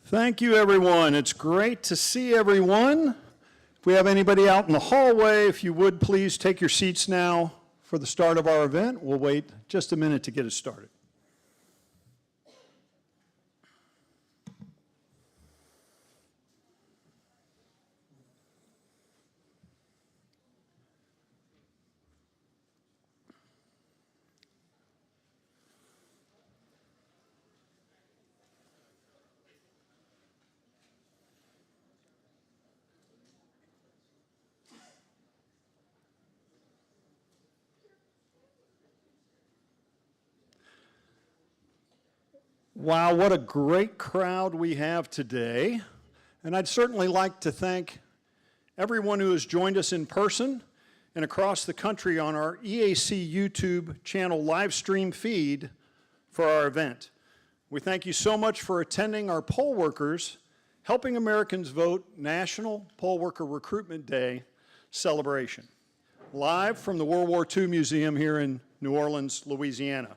Thank you, everyone. It's great to see everyone. If we have anybody out in the hallway, if you would please take your seats now for the start of our event. We'll wait just a minute to get it started. Wow, what a great crowd we have today. And I'd certainly like to thank everyone who has joined us in person and across the country on our EAC YouTube channel live stream feed for our event. We thank you so much for attending our Poll Workers Helping Americans Vote National Poll Worker Recruitment Day celebration, live from the World War II Museum here in New Orleans, Louisiana.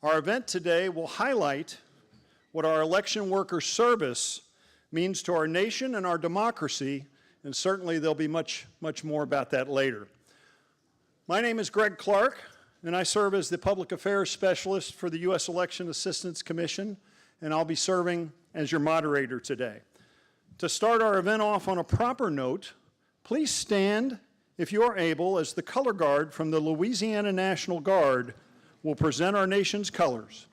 Our event today will highlight what our election worker service means to our nation and our democracy, and certainly there'll be much more about that later. My name is Greg Clark, and I serve as the Public Affairs Specialist for the U.S. Election Assistance Commission, and I'll be serving as your moderator today. To start our event off on a proper note, please stand, if you are able, as the color guard from the Louisiana National Guard will present our nation's colors.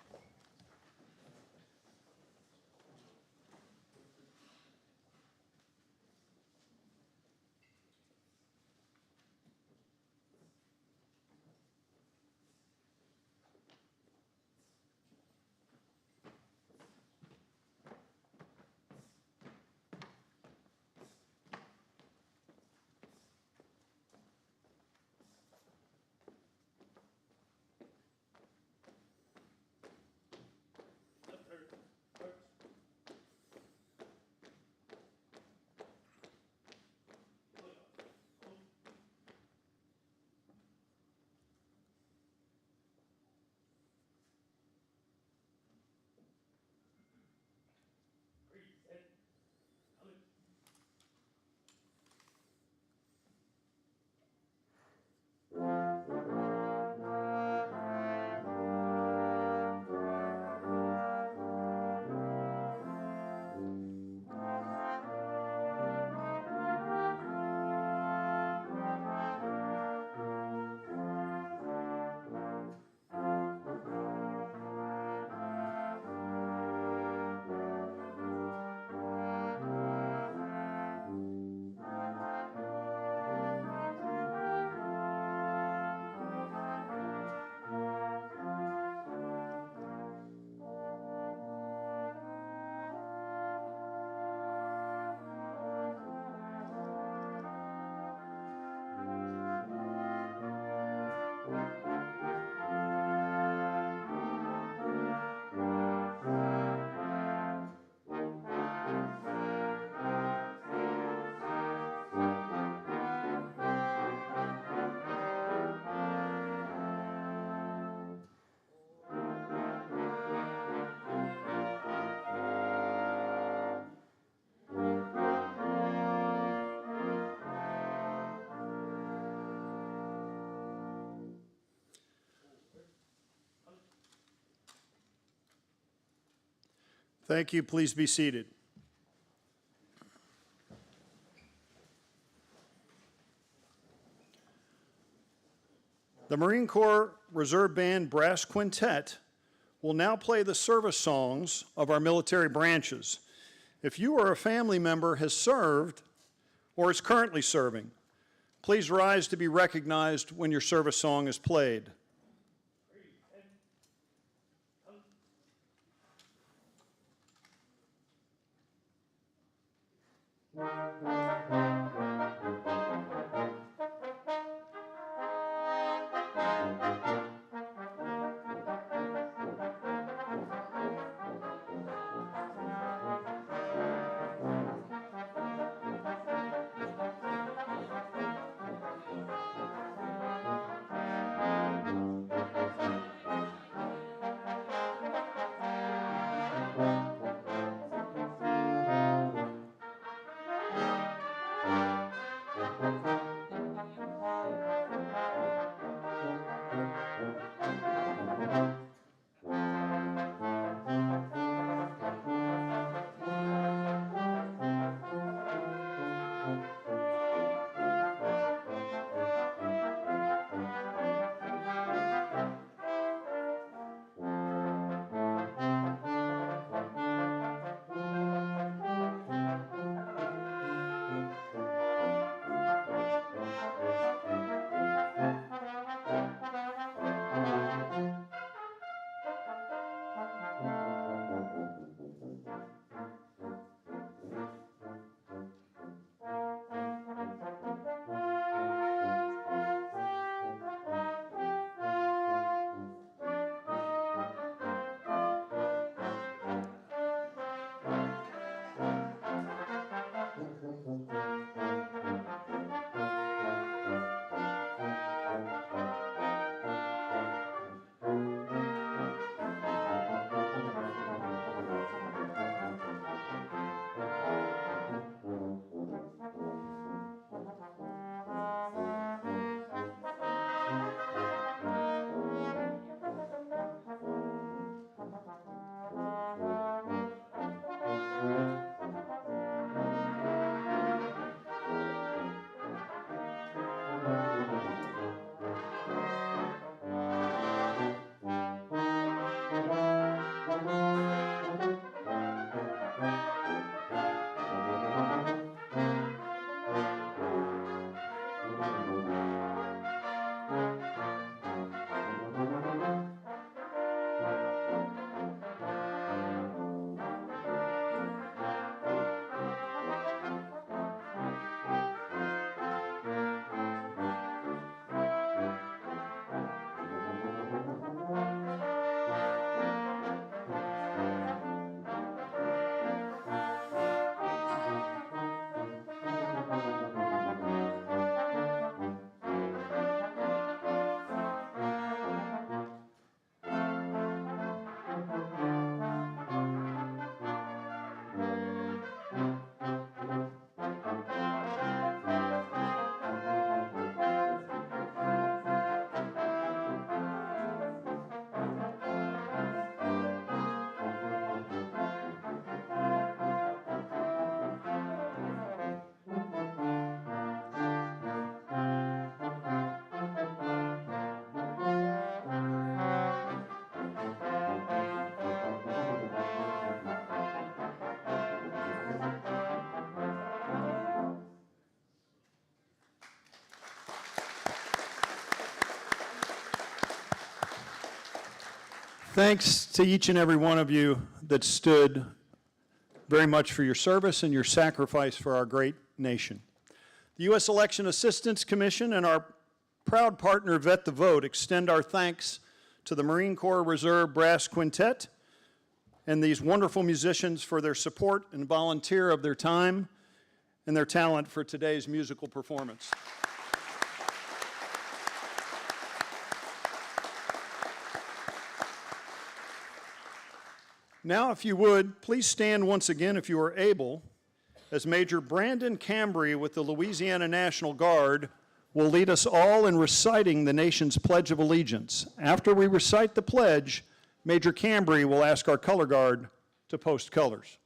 Thank you. Please be seated. The Marine Corps Reserve Band Brass Quintet will now play the service songs of our military branches. If you or a family member has served or is currently serving, please rise to be recognized when your service song is played. Thanks to each and every one of you that stood very much for your service and your sacrifice for our great nation. The U.S. Election Assistance Commission and our proud partner Vet the Vote extend our thanks to the Marine Corps Reserve Brass Quintet and these wonderful musicians for their support and volunteer of their time and their talent for today's musical performance. Now, if you would, please stand once again if you are able, as Major Brandon Cambry with the Louisiana National Guard will lead us all in reciting the nation's Pledge of Allegiance. After we recite the pledge, Major Cambry will ask our color guard to post colors.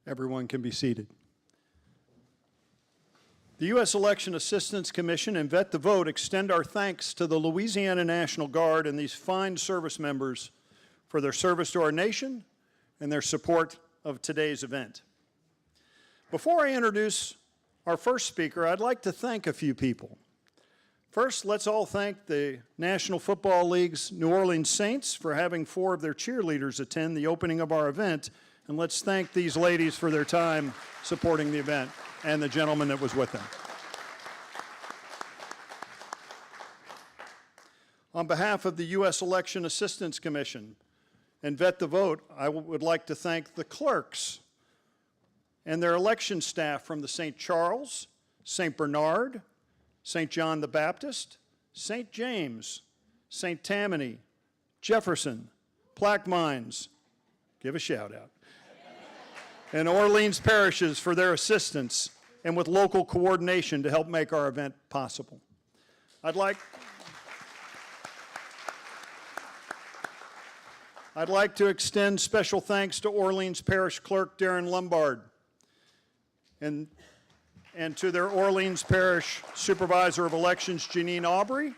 Everyone can be seated. The U.S. Election Assistance Commission and Vet the Vote extend our thanks to the Louisiana National Guard and these fine service members for their service to our nation and their support of today's event. Before I introduce our first speaker, I'd like to thank a few people. First, let's all thank the National Football League's New Orleans Saints for having 4 of their cheerleaders attend the opening of our event. And let's thank these ladies for their time supporting the event and the gentleman that was with them. On behalf of the U.S. Election Assistance Commission and Vet the Vote, I would like to thank the clerks and their election staff from the St. Charles, St. Bernard, St. John the Baptist, St. James, St. Tammany, Jefferson, Plaquemines, give a shout out, and Orleans parishes for their assistance and with local coordination to help make our event possible. I'd like to extend special thanks to Orleans Parish Clerk Darren Lombard and to their Orleans Parish Supervisor of Elections, Janine Aubrey,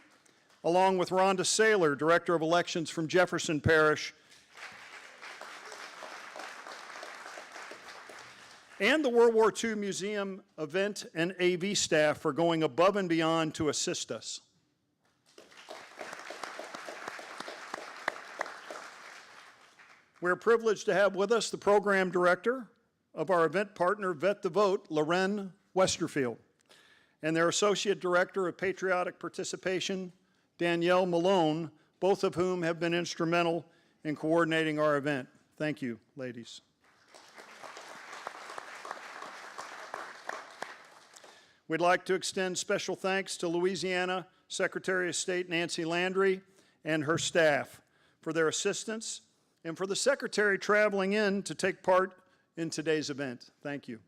along with Rhonda Saylor, Director of Elections from Jefferson Parish, and the World War II Museum event and AV staff for going above and beyond to assist us. We're privileged to have with us the program director of our event partner, Vet the Vote, Loren Westerfield, and their associate director of patriotic participation, Danielle Malone, both of whom have been instrumental in coordinating our event. Thank you, ladies. We'd like to extend special thanks to Louisiana Secretary of State Nancy Landry and her staff for their assistance and for the Secretary traveling in to take part in today's event. Thank you.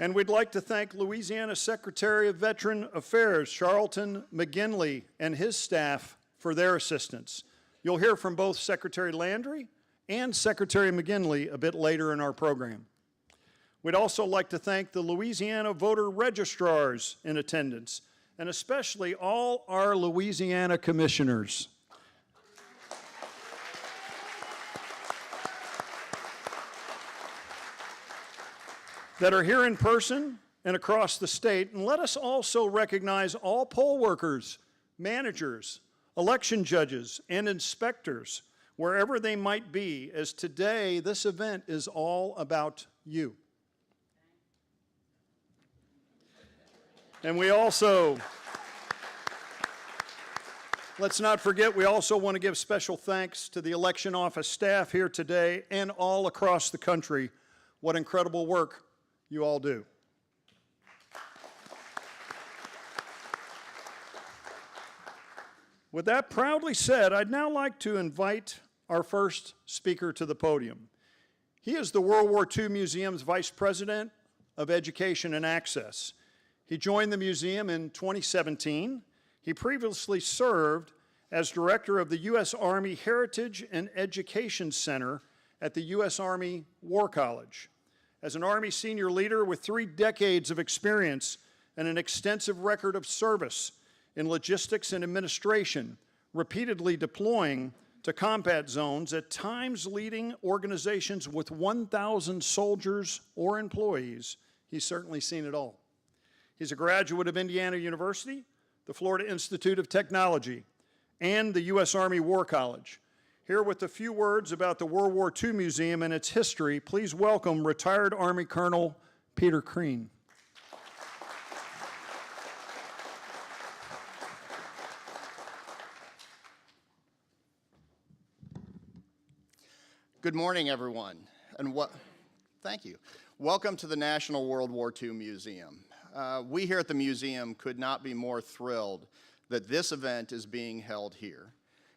And we'd like to thank Louisiana Secretary of Veteran Affairs, Charlton McGinley, and his staff for their assistance. You'll hear from both Secretary Landry and Secretary McGinley a bit later in our program. We'd also like to thank the Louisiana voter registrars in attendance, and especially all our Louisiana commissioners. That are here in person and across the state. And let us also recognize all poll workers, managers, election judges, and inspectors, wherever they might be, as today this event is all about you. And we also, let's not forget, we also want to give special thanks to the election office staff here today and all across the country. What incredible work you all do. With that proudly said, I'd now like to invite our first speaker to the podium. He is the World War II Museum's Vice President of Education and Access. He joined the museum in 2017. He previously served as director of the U.S. Army Heritage and Education Center at the U.S. Army War College. As an Army senior leader with 3 decades of experience and an extensive record of service in logistics and administration, repeatedly deploying to combat zones, at times leading organizations with 1,000 soldiers or employees, he's certainly seen it all. He's a graduate of Indiana University, the Florida Institute of Technology, and the U.S. Army War College. Here with a few words about the World War II Museum and its history, please welcome retired Army Colonel Peter Crean. Good morning, everyone, and thank you. Welcome to the National World War II Museum. We here at the museum could not be more thrilled that this event is being held here,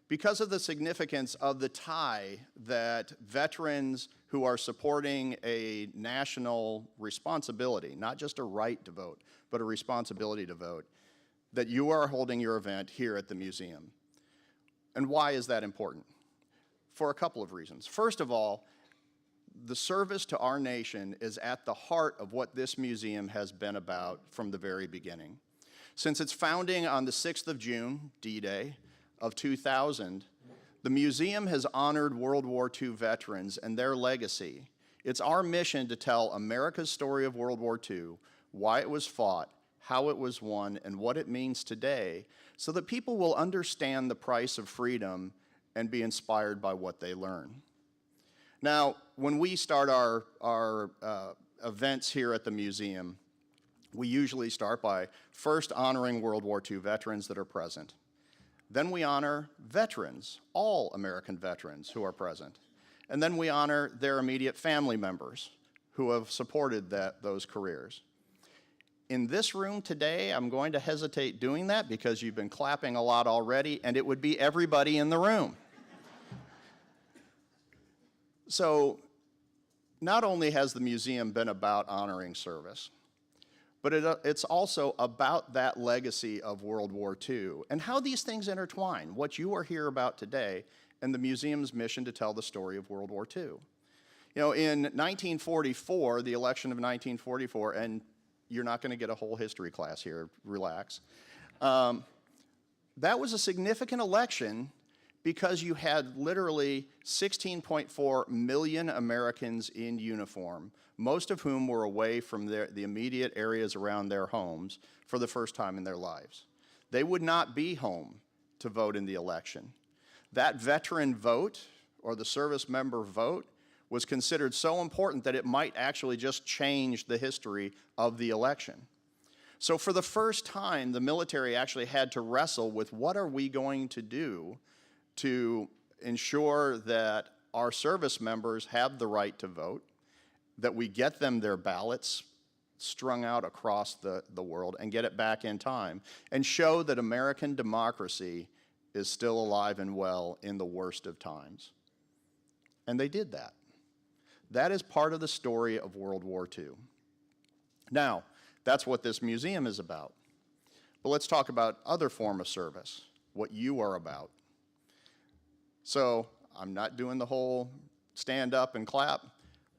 because of the significance of the tie that veterans who are supporting a national responsibility, not just a right to vote, but a responsibility to vote, that you are holding your event here at the museum. And why is that important? For a couple of reasons. First of all, the service to our nation is at the heart of what this museum has been about from the very beginning. Since its founding on the 6th of June, D-Day, of 2000, the museum has honored World War II veterans and their legacy. It's our mission to tell America's story of World War II, why it was fought, how it was won, and what it means today, so that people will understand the price of freedom and be inspired by what they learn. Now, when we start our events here at the museum, we usually start by first honoring World War II veterans that are present. Then we honor veterans, all American veterans who are present. And then we honor their immediate family members who have supported those careers. In this room today, I'm going to hesitate doing that because you've been clapping a lot already, and it would be everybody in the room. So, not only has the museum been about honoring service, but it's also about that legacy of World War II and how these things intertwine, what you are here about today and the museum's mission to tell the story of World War II. You know, in 1944, the election of 1944, and you're not going to get a whole history class here, relax. That was a significant election because you had literally 16.4 million Americans in uniform, most of whom were away from the immediate areas around their homes for the first time in their lives. They would not be home to vote in the election. That veteran vote, or the service member vote, was considered so important that it might actually just change the history of the election. So for the first time, the military actually had to wrestle with what are we going to do to ensure that our service members have the right to vote, that we get them their ballots strung out across the world and get it back in time, and show that American democracy is still alive and well in the worst of times. And they did that. That is part of the story of World War II. Now, that's what this museum is about. But let's talk about other form of service, what you are about. So I'm not doing the whole stand up and clap.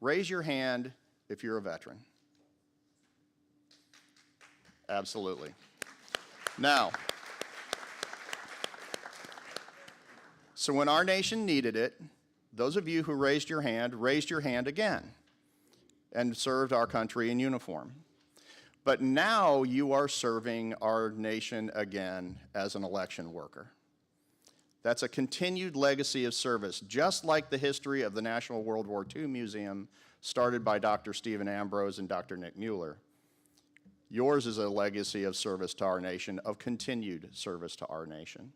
Raise your hand if you're a veteran. Absolutely. Now, so when our nation needed it, those of you who raised your hand again and served our country in uniform. But now you are serving our nation again as an election worker. That's a continued legacy of service, just like the history of the National World War II Museum started by Dr. Stephen Ambrose and Dr. Nick Mueller. Yours is a legacy of service to our nation, of continued service to our nation.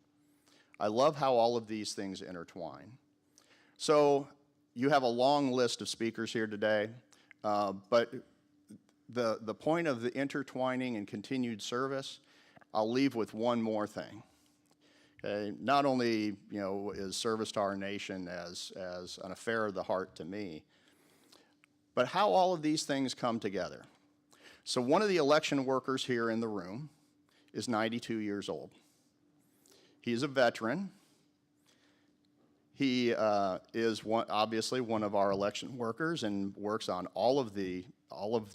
I love how all of these things intertwine. So you have a long list of speakers here today, but the point of the intertwining and continued service, I'll leave with one more thing. Okay? Not only is service to our nation as an affair of the heart to me, but how all of these things come together. So one of the election workers here in the room is 92 years old. He's a veteran. He is obviously one of our election workers and works on all of the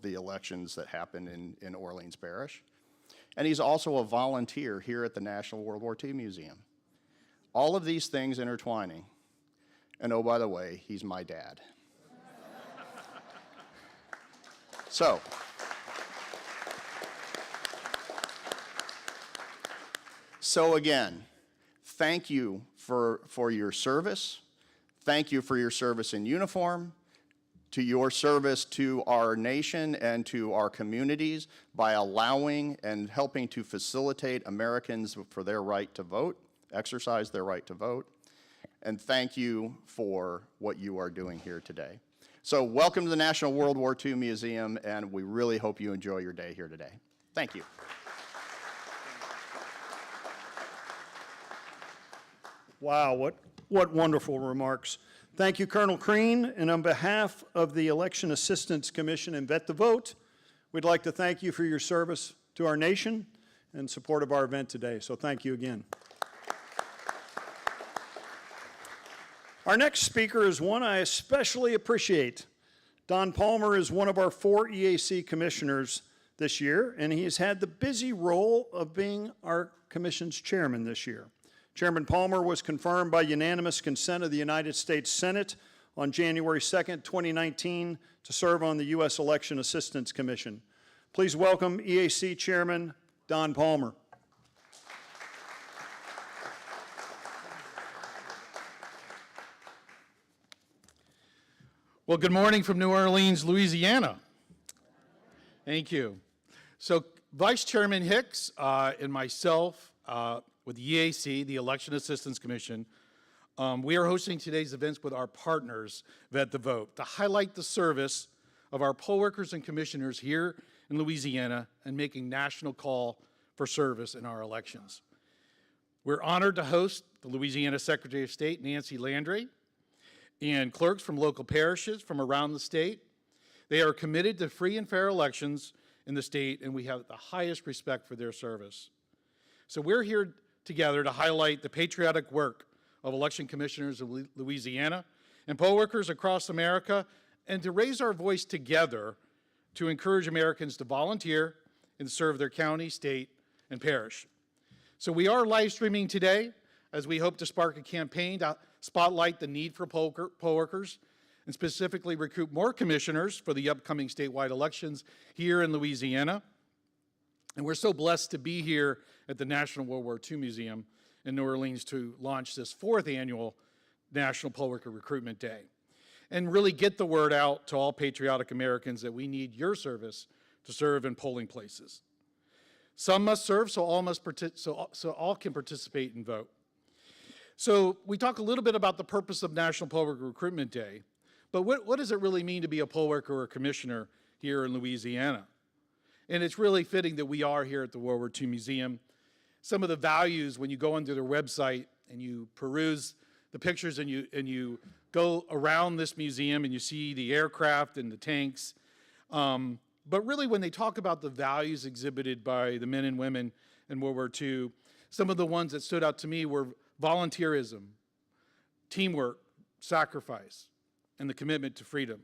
elections that happen in Orleans Parish. And he's also a volunteer here at the National World War II Museum. All of these things intertwining. And oh, by the way, he's my dad. So again, thank you for your service. Thank you for your service in uniform, to your service to our nation and to our communities by allowing and helping to facilitate Americans for their right to vote, exercise their right to vote. And thank you for what you are doing here today. So welcome to the National World War II Museum, and we really hope you enjoy your day here today. Thank you. Wow, what wonderful remarks. Thank you, Colonel Crean. And on behalf of the Election Assistance Commission and Vet the Vote, we'd like to thank you for your service to our nation and support of our event today. So thank you again. Our next speaker is one I especially appreciate. Don Palmer is one of our 4 EAC commissioners this year, and he has had the busy role of being our commission's chairman this year. Chairman Palmer was confirmed by unanimous consent of the United States Senate on January 2nd, 2019, to serve on the U.S. Election Assistance Commission. Please welcome EAC Chairman Don Palmer. Well, good morning from New Orleans, Louisiana. Thank you. So Vice Chairman Hicks and myself with the EAC, the Election Assistance Commission, we are hosting today's events with our partners, Vet the Vote, to highlight the service of our poll workers and commissioners here in Louisiana and making national call for service in our elections. We're honored to host the Louisiana Secretary of State, Nancy Landry, and clerks from local parishes from around the state. They are committed to free and fair elections in the state, and we have the highest respect for their service. So we're here together to highlight the patriotic work of election commissioners of Louisiana and poll workers across America, and to raise our voice together to encourage Americans to volunteer and serve their county, state, and parish. So we are live streaming today as we hope to spark a campaign to spotlight the need for poll workers and specifically recruit more commissioners for the upcoming statewide elections here in Louisiana. And we're so blessed to be here at the National World War II Museum in New Orleans to launch this 4th annual National Poll Worker Recruitment Day and really get the word out to all patriotic Americans that we need your service to serve in polling places. Some must serve, so all can participate and vote. So we talk a little bit about the purpose of National Poll Worker Recruitment Day, but what does it really mean to be a poll worker or a commissioner here in Louisiana? And it's really fitting that we are here at the World War II Museum. Some of the values, when you go onto their website and you peruse the pictures and you go around this museum and you see the aircraft and the tanks, But really, when they talk about the values exhibited by the men and women in World War II, some of the ones that stood out to me were volunteerism, teamwork, sacrifice, and the commitment to freedom.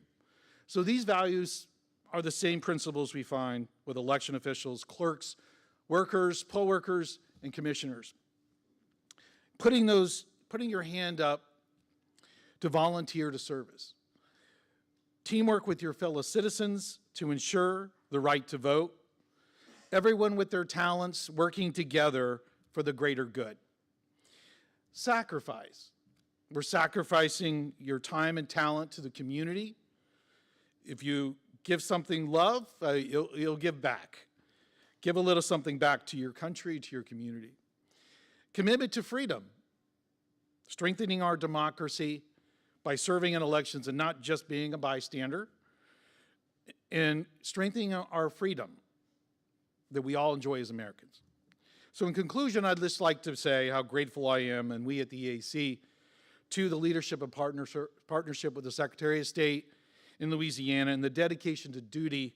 So these values are the same principles we find with election officials, clerks, workers, poll workers, and commissioners. Putting your hand up to volunteer to service. Teamwork with your fellow citizens to ensure the right to vote. Everyone with their talents working together for the greater good. Sacrifice. We're sacrificing your time and talent to the community. If you give something love, you'll give back. Give a little something back to your country, to your community. Commitment to freedom. Strengthening our democracy by serving in elections and not just being a bystander. And strengthening our freedom that we all enjoy as Americans. So in conclusion, I'd just like to say how grateful I am, and we at the EAC, to the leadership and partnership with the Secretary of State in Louisiana and the dedication to duty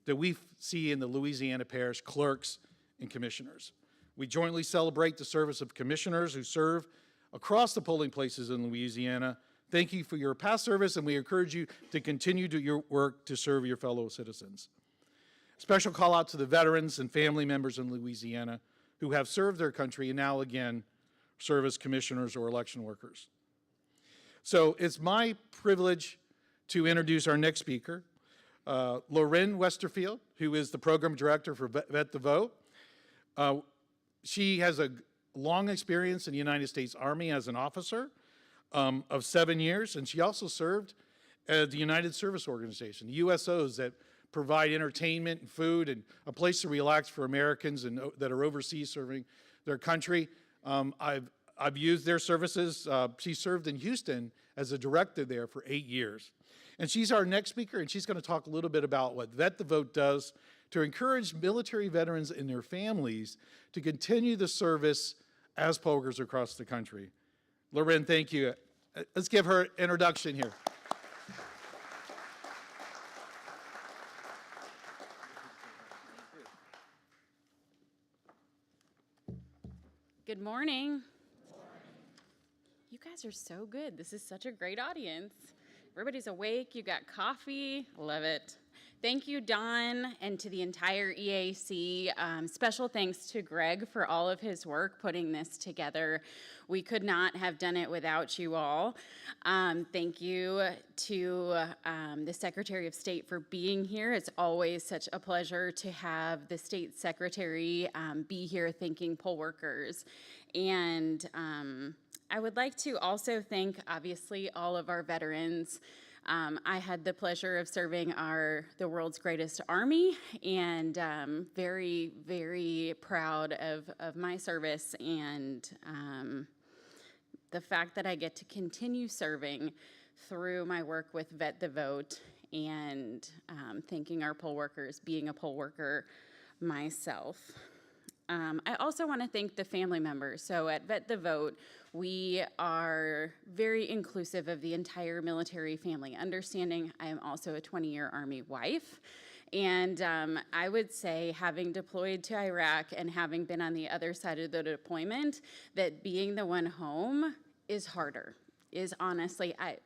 that we see in the Louisiana Parish clerks and commissioners. We jointly celebrate the service of commissioners who serve across the polling places in Louisiana. Thank you for your past service, and we encourage you to continue to your work to serve your fellow citizens. Special call out to the veterans and family members in Louisiana who have served their country and now again serve as commissioners or election workers. So it's my privilege to introduce our next speaker, Loren Westerfield, who is the program director for Vet the Vote. She has a long experience in the United States Army as an officer of 7 years, and she also served at the United Service Organization, the USOs that provide entertainment and food and a place to relax for Americans and that are overseas serving their country. I've used their services. She served in Houston as a director there for 8 years. And she's our next speaker, and she's going to talk a little bit about what Vet the Vote does to encourage military veterans and their families to continue the service as poll workers across the country. Loren, thank you. Let's give her an introduction here. Good morning. You guys are so good. This is such a great audience. Everybody's awake. You got coffee. Love it. Thank you, Don, and to the entire EAC. Special thanks to Greg for all of his work putting this together. We could not have done it without you all. Thank you to the Secretary of State for being here. It's always such a pleasure to have the State Secretary be here thanking poll workers. And I would like to also thank, obviously, all of our veterans. I had the pleasure of serving the world's greatest army, and very, very proud of my service and the fact that I get to continue serving through my work with Vet the Vote and thanking our poll workers, being a poll worker myself. I also want to thank the family members. So at Vet the Vote, we are very inclusive of the entire military family, understanding I am also a 20-year Army wife. And I would say, having deployed to Iraq and having been on the other side of the deployment, that being the one home is harder, is honestly, I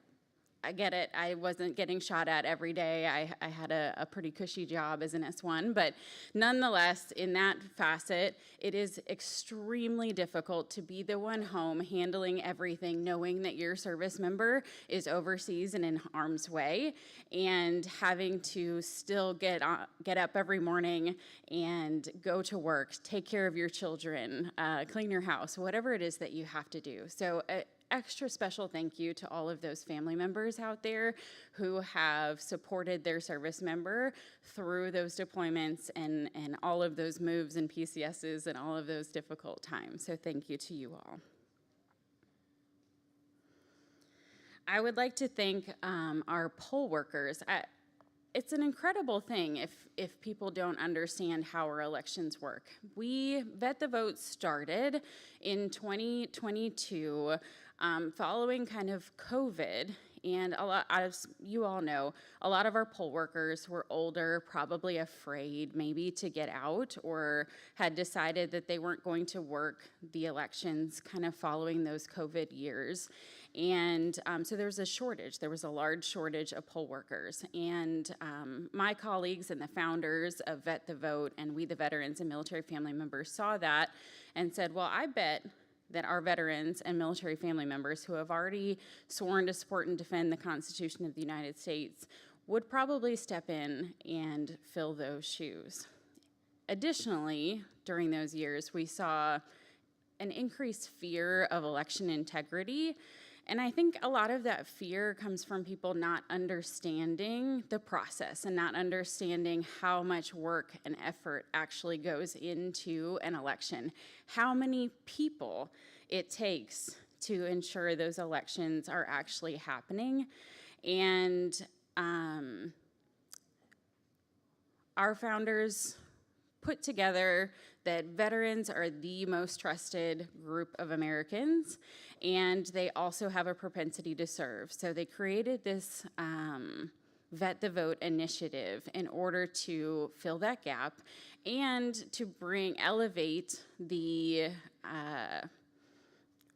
get it. I wasn't getting shot at every day. I had a pretty cushy job as an S1, but nonetheless, in that facet, it is extremely difficult to be the one home handling everything, knowing that your service member is overseas and in harm's way, and having to still get up every morning and go to work, take care of your children, clean your house, whatever it is that you have to do. So extra special thank you to all of those family members out there who have supported their service member through those deployments and all of those moves and PCSs and all of those difficult times. So thank you to you all. I would like to thank our poll workers. It's an incredible thing if people don't understand how our elections work. Vet the Vote started in 2022 following kind of COVID, And as you all know, a lot of our poll workers were older, probably afraid maybe to get out, or had decided that they weren't going to work the elections kind of following those COVID years. And so there was a shortage. There was a large shortage of poll workers. And my colleagues and the founders of Vet the Vote and We the Veterans and Military Family Members saw that and said, well, I bet that our veterans and military family members who have already sworn to support and defend the Constitution of the United States would probably step in and fill those shoes. Additionally, during those years, we saw an increased fear of election integrity. And I think a lot of that fear comes from people not understanding the process and not understanding how much work and effort actually goes into an election, how many people it takes to ensure those elections are actually happening. And our founders put together that veterans are the most trusted group of Americans, and they also have a propensity to serve. So they created this Vet the Vote initiative in order to fill that gap and to elevate the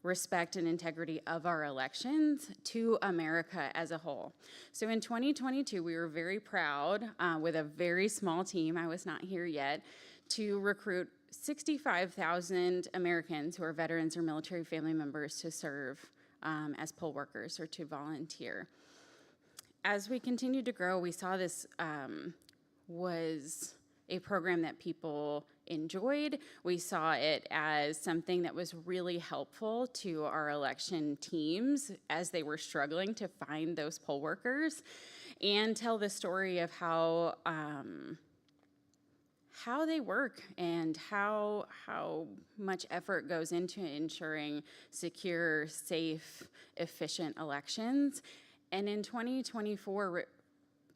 respect and integrity of our elections to America as a whole. So in 2022, we were very proud, with a very small team, I was not here yet, to recruit 65,000 Americans who are veterans or military family members to serve as poll workers or to volunteer. As we continued to grow, we saw this was a program that people enjoyed. We saw it as something that was really helpful to our election teams as they were struggling to find those poll workers, and tell the story of how they work and how much effort goes into ensuring secure, safe, efficient elections. And in 2024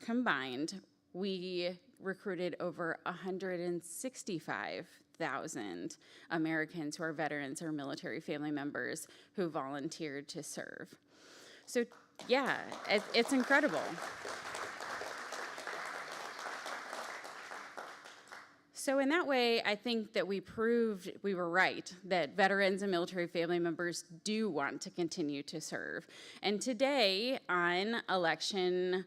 combined, we recruited over 165,000 Americans who are veterans or military family members who volunteered to serve. So yeah, it's incredible. So in that way, I think that we proved we were right, that veterans and military family members do want to continue to serve. And today, on election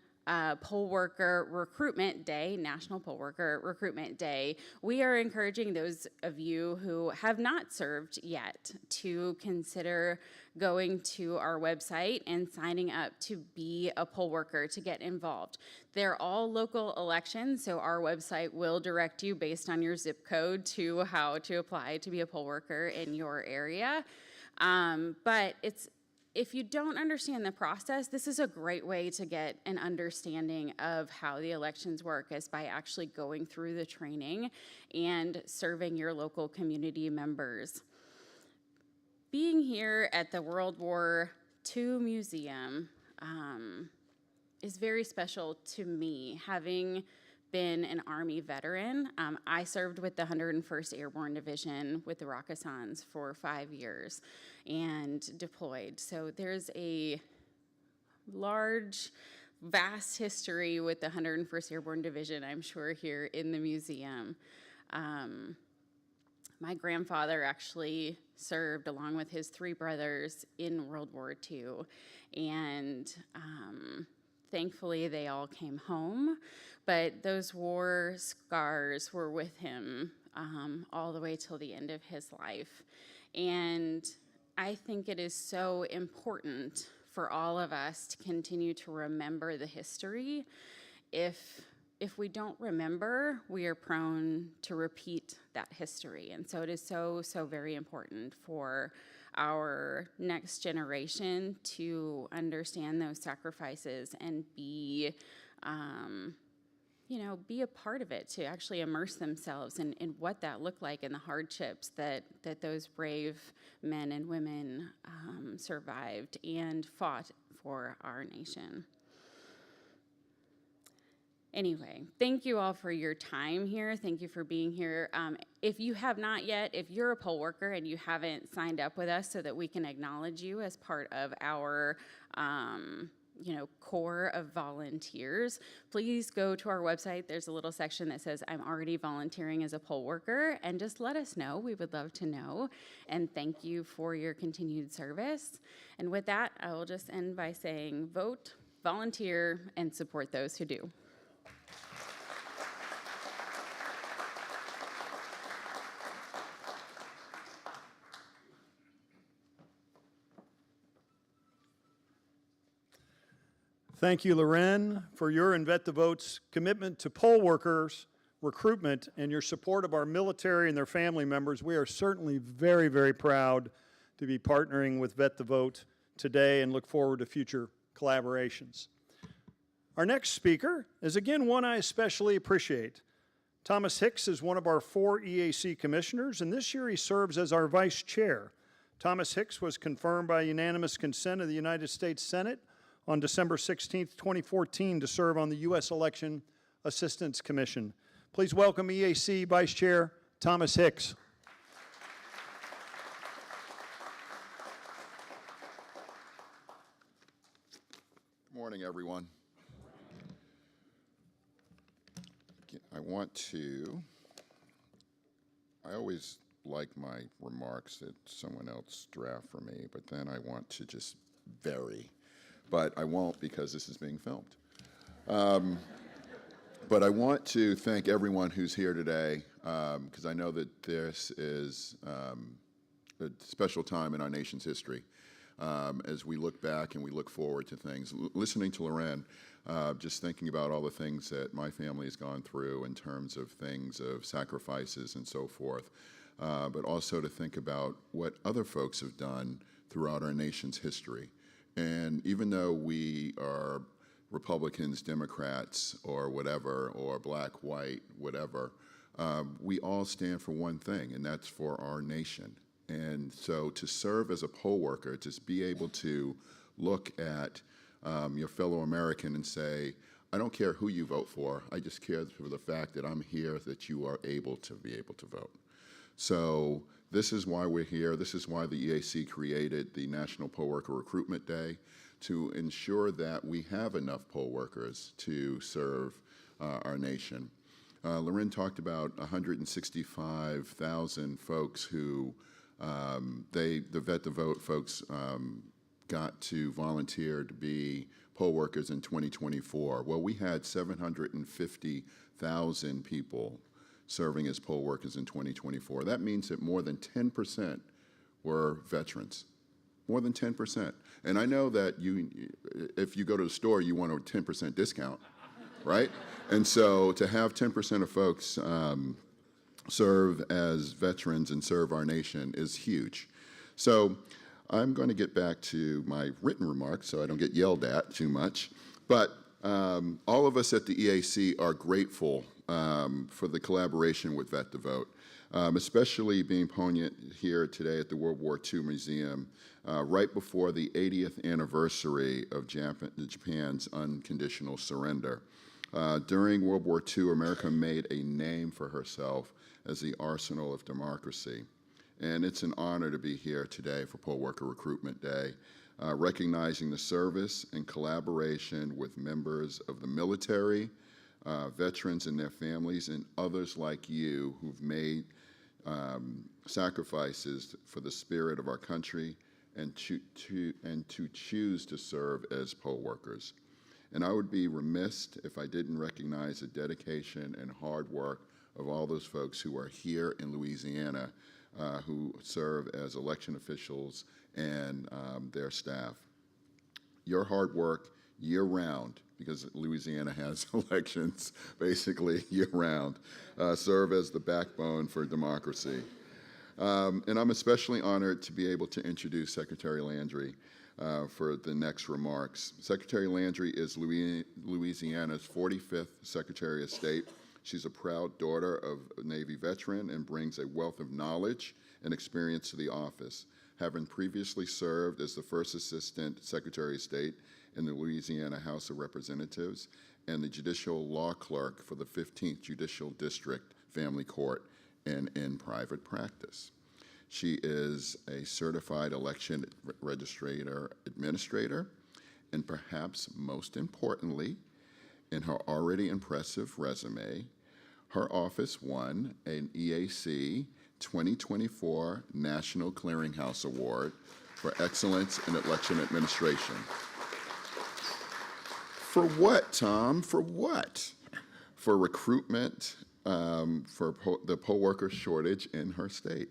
poll worker recruitment day, National Poll Worker Recruitment Day, we are encouraging those of you who have not served yet to consider going to our website and signing up to be a poll worker, to get involved. They're all local elections, so our website will direct you based on your zip code to how to apply to be a poll worker in your area. But if you don't understand the process, this is a great way to get an understanding of how the elections work, is by actually going through the training and serving your local community members. Being here at the World War II Museum is very special to me, having been an Army veteran. I served with the 101st Airborne Division with the Rakkasans for 5 years and deployed. So there's a large, vast history with the 101st Airborne Division, I'm sure, here in the museum. My grandfather actually served along with his 3 brothers in World War II, and thankfully they all came home, but those war scars were with him all the way till the end of his life. And I think it is so important for all of us to continue to remember the history. If we don't remember, we are prone to repeat that history. And so it is so very important for our next generation to understand those sacrifices and be a part of it, to actually immerse themselves in what that looked like and the hardships that those brave men and women survived and fought for our nation. Anyway, thank you all for your time here. Thank you for being here. If you have not yet, if you're a poll worker and you haven't signed up with us so that we can acknowledge you as part of our core of volunteers, please go to our website. There's a little section that says, I'm already volunteering as a poll worker, and just let us know. We would love to know. And thank you for your continued service. And with that, I will just end by saying vote, volunteer, and support those who do. Thank you, Loren, for your and Vet the Vote's commitment to poll workers, recruitment, and your support of our military and their family members. We are certainly very, very proud to be partnering with Vet the Vote today and look forward to future collaborations. Our next speaker is again one I especially appreciate. Thomas Hicks is one of our 4 EAC commissioners, and this year he serves as our vice chair. Thomas Hicks was confirmed by unanimous consent of the United States Senate on December 16, 2014, to serve on the U.S. Election Assistance Commission. Please welcome EAC Vice Chair Thomas Hicks. Good morning, everyone. I always like my remarks that someone else draft for me, but then I want to just vary. But I won't because this is being filmed. But I want to thank everyone who's here today because I know that this is a special time in our nation's history as we look back and we look forward to things. Listening to Loren, just thinking about all the things that my family has gone through in terms of things of sacrifices and so forth, but also to think about what other folks have done throughout our nation's history. And even though we are Republicans, Democrats, or whatever, or black, white, whatever, we all stand for one thing, and that's for our nation. And so to serve as a poll worker, to be able to look at your fellow American and say, I don't care who you vote for, I just care for the fact that I'm here, that you are able to be able to vote. So this is why we're here. This is why the EAC created the National Poll Worker Recruitment Day, to ensure that we have enough poll workers to serve our nation. Loren talked about 165,000 folks who the Vet the Vote folks got to volunteer to be poll workers in 2024. Well, we had 750,000 people serving as poll workers in 2024. That means that more than 10% were veterans. More than 10%. And I know that if you go to the store, you want a 10% discount, right? And so to have 10% of folks serve as veterans and serve our nation is huge. So I'm going to get back to my written remarks so I don't get yelled at too much. But all of us at the EAC are grateful for the collaboration with Vet the Vote, especially being poignant here today at the World War II Museum, right before the 80th anniversary of Japan's unconditional surrender. During World War II, America made a name for herself as the arsenal of democracy. And it's an honor to be here today for Poll Worker Recruitment Day, recognizing the service and collaboration with members of the military, veterans and their families, and others like you who've made sacrifices for the spirit of our country and to choose to serve as poll workers. And I would be remiss if I didn't recognize the dedication and hard work of all those folks who are here in Louisiana who serve as election officials and their staff. Your hard work year-round, because Louisiana has elections basically year-round, serve as the backbone for democracy. And I'm especially honored to be able to introduce Secretary Landry for the next remarks. Secretary Landry is Louisiana's 45th Secretary of State. She's a proud daughter of a Navy veteran and brings a wealth of knowledge and experience to the office, having previously served as the first Assistant Secretary of State in the Louisiana House of Representatives and the Judicial Law Clerk for the 15th Judicial District Family Court and in private practice. She is a certified election registrator administrator and perhaps most importantly, in her already impressive resume, her office won an EAC 2024 National Clearinghouse Award for Excellence in Election Administration. For what, Tom? For what? For recruitment for the poll worker shortage in her state.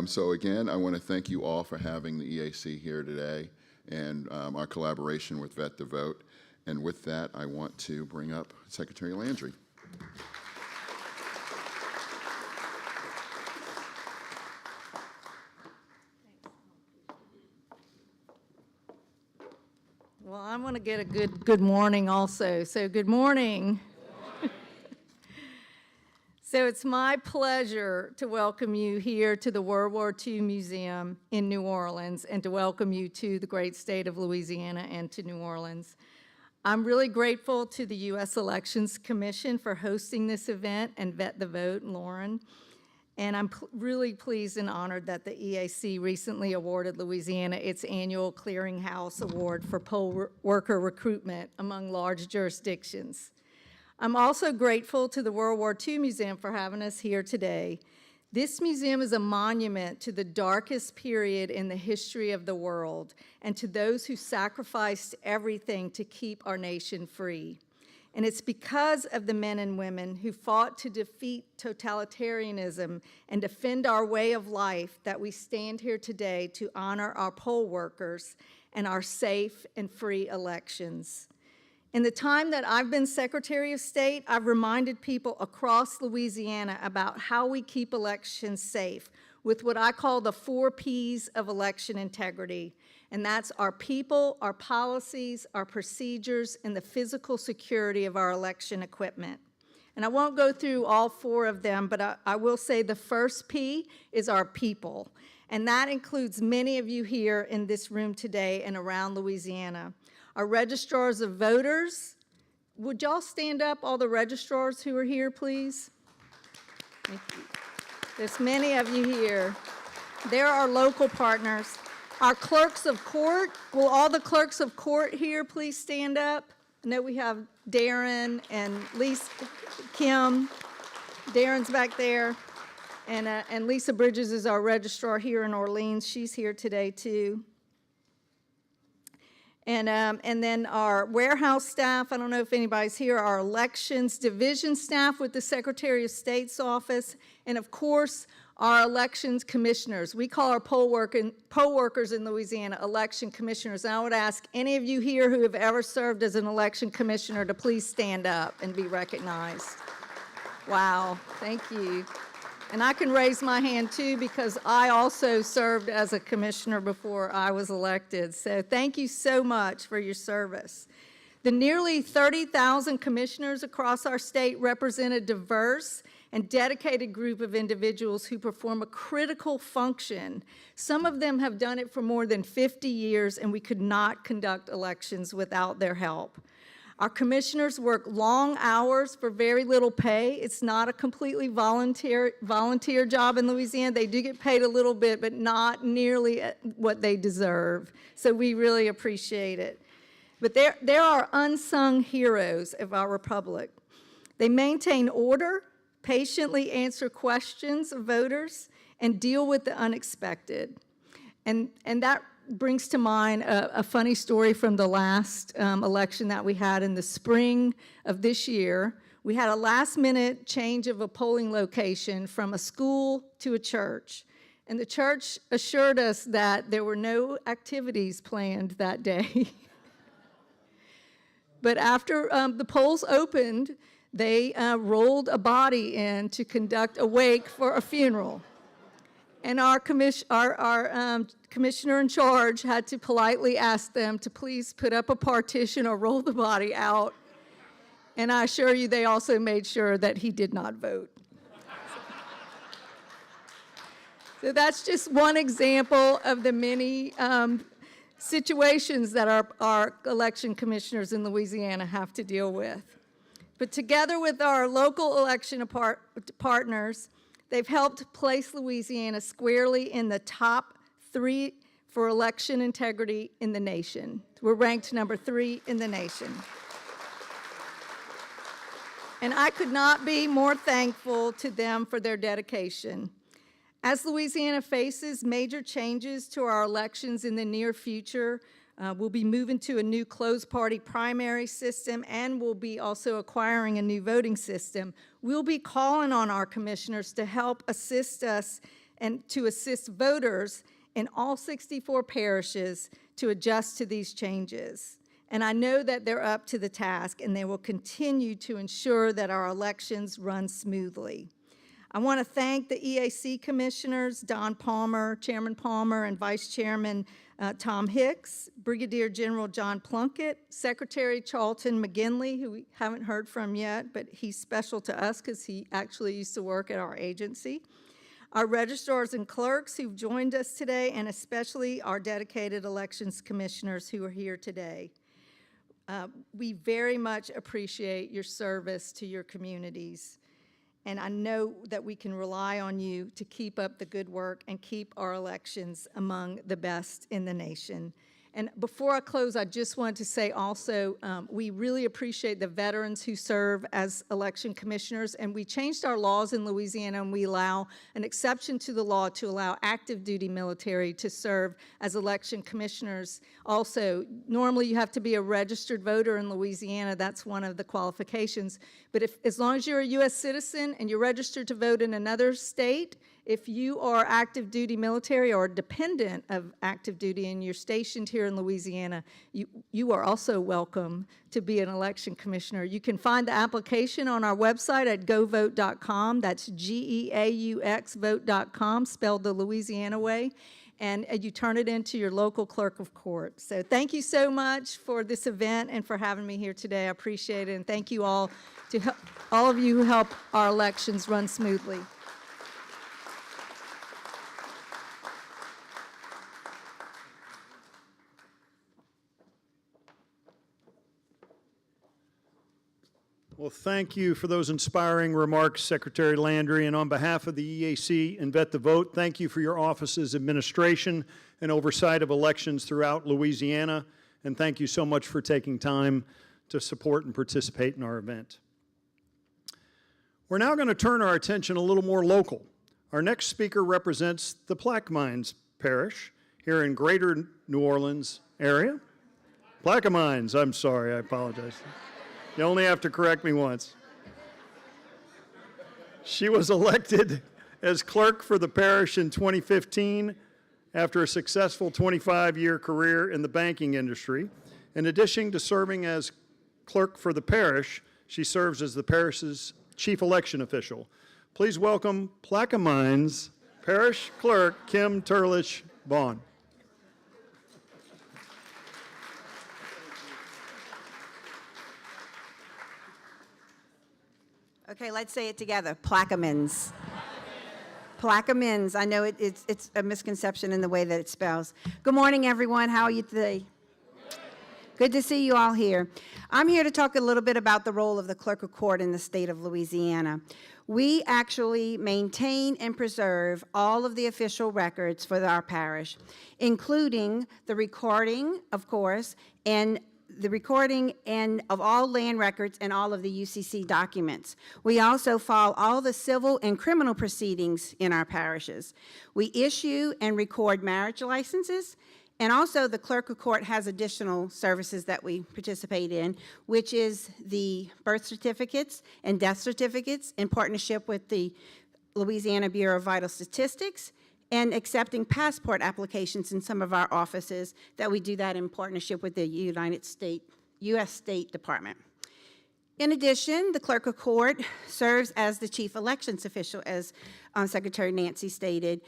So again, I want to thank you all for having the EAC here today and our collaboration with Vet the Vote. And with that, I want to bring up Secretary Landry. Well, I want to get a good morning also. So good morning. So it's my pleasure to welcome you here to the World War II Museum in New Orleans and to welcome you to the great state of Louisiana and to New Orleans. I'm really grateful to the U.S. Elections Commission for hosting this event and Vet the Vote, Lauren. And I'm really pleased and honored that the EAC recently awarded Louisiana its annual Clearinghouse Award for poll worker recruitment among large jurisdictions. I'm also grateful to the World War II Museum for having us here today. This museum is a monument to the darkest period in the history of the world and to those who sacrificed everything to keep our nation free. And it's because of the men and women who fought to defeat totalitarianism and defend our way of life that we stand here today to honor our poll workers and our safe and free elections. In the time that I've been Secretary of State, I've reminded people across Louisiana about how we keep elections safe with what I call the 4 Ps of election integrity. And that's our people, our policies, our procedures, and the physical security of our election equipment. And I won't go through all 4 of them, but I will say the first P is our people. And that includes many of you here in this room today and around Louisiana. Our registrars of voters, would y'all stand up, all the registrars who are here, please? Thank you. There's many of you here. They're our local partners. Our clerks of court, will all the clerks of court here please stand up? I know we have Darren and Lisa, Kim. Darren's back there. And Lisa Bridges is our registrar here in Orleans. She's here today too. And then our warehouse staff, I don't know if anybody's here, our elections division staff with the Secretary of State's office, and of course, our elections commissioners. We call our poll workers in Louisiana election commissioners. And I would ask any of you here who have ever served as an election commissioner to please stand up and be recognized. Wow, thank you. And I can raise my hand too because I also served as a commissioner before I was elected. So thank you so much for your service. The nearly 30,000 commissioners across our state represent a diverse and dedicated group of individuals who perform a critical function. Some of them have done it for more than 50 years, and we could not conduct elections without their help. Our commissioners work long hours for very little pay. It's not a completely volunteer job in Louisiana. They do get paid a little bit, but not nearly what they deserve. So we really appreciate it. But there are unsung heroes of our republic. They maintain order, patiently answer questions of voters, and deal with the unexpected. And that brings to mind a funny story from the last election that we had in the spring of this year. We had a last-minute change of a polling location from a school to a church. And the church assured us that there were no activities planned that day. But after the polls opened, they rolled a body in to conduct a wake for a funeral. And our commissioner in charge had to politely ask them to please put up a partition or roll the body out. And I assure you, they also made sure that he did not vote. So that's just one example of the many situations that our election commissioners in Louisiana have to deal with. But together with our local election partners, they've helped place Louisiana squarely in the top 3 for election integrity in the nation. We're ranked number 3 in the nation. And I could not be more thankful to them for their dedication. As Louisiana faces major changes to our elections in the near future, we'll be moving to a new closed party primary system, and we'll be also acquiring a new voting system. We'll be calling on our commissioners to help assist us and to assist voters in all 64 parishes to adjust to these changes. And I know that they're up to the task, and they will continue to ensure that our elections run smoothly. I want to thank the EAC commissioners, Don Palmer, Chairman Palmer, and Vice Chairman Tom Hicks, Brigadier General John Plunkett, Secretary Charlton McGinley, who we haven't heard from yet, but he's special to us because he actually used to work at our agency, our registrars and clerks who've joined us today, and especially our dedicated elections commissioners who are here today. We very much appreciate your service to your communities, and I know that we can rely on you to keep up the good work and keep our elections among the best in the nation. And before I close, I just want to say also, we really appreciate the veterans who serve as election commissioners, and we changed our laws in Louisiana, and we allow an exception to the law to allow active duty military to serve as election commissioners. Also, normally you have to be a registered voter in Louisiana. That's one of the qualifications. But as long as you're a U.S. citizen and you're registered to vote in another state, if you are active duty military or dependent of active duty and you're stationed here in Louisiana, you are also welcome to be an election commissioner. You can find the application on our website at govote.com. That's GEAUX vote.com, spelled the Louisiana way. And you turn it into your local clerk of court. So thank you so much for this event and for having me here today. I appreciate it. And thank you all to all of you who help our elections run smoothly. Well, thank you for those inspiring remarks, Secretary Landry. And on behalf of the EAC and Vet the Vote, thank you for your office's administration and oversight of elections throughout Louisiana. And thank you so much for taking time to support and participate in our event. We're now going to turn our attention a little more local. Our next speaker represents the Plaquemines Parish here in Greater New Orleans area. Plaquemines, I'm sorry, I apologize. You only have to correct me once. She was elected as clerk for the parish in 2015 after a successful 25-year career in the banking industry. In addition to serving as clerk for the parish, she serves as the parish's chief election official. Please welcome Plaquemines Parish Clerk Kim Turlich Vaughn. Okay, let's say it together. Plaquemines. Plaquemines. I know it's a misconception in the way that it spells. Good morning, everyone. How are you today? Good to see you all here. I'm here to talk a little bit about the role of the clerk of court in the state of Louisiana. We actually maintain and preserve all of the official records for our parish, including the recording, of course, and the recording of all land records and all of the UCC documents. We also file all the civil and criminal proceedings in our parishes. We issue and record marriage licenses, and also the clerk of court has additional services that we participate in, which is the birth certificates and death certificates in partnership with the Louisiana Bureau of Vital Statistics, and accepting passport applications in some of our offices that we do that in partnership with the U.S. State Department. In addition, the clerk of court serves as the chief elections official, as Secretary Nancy stated.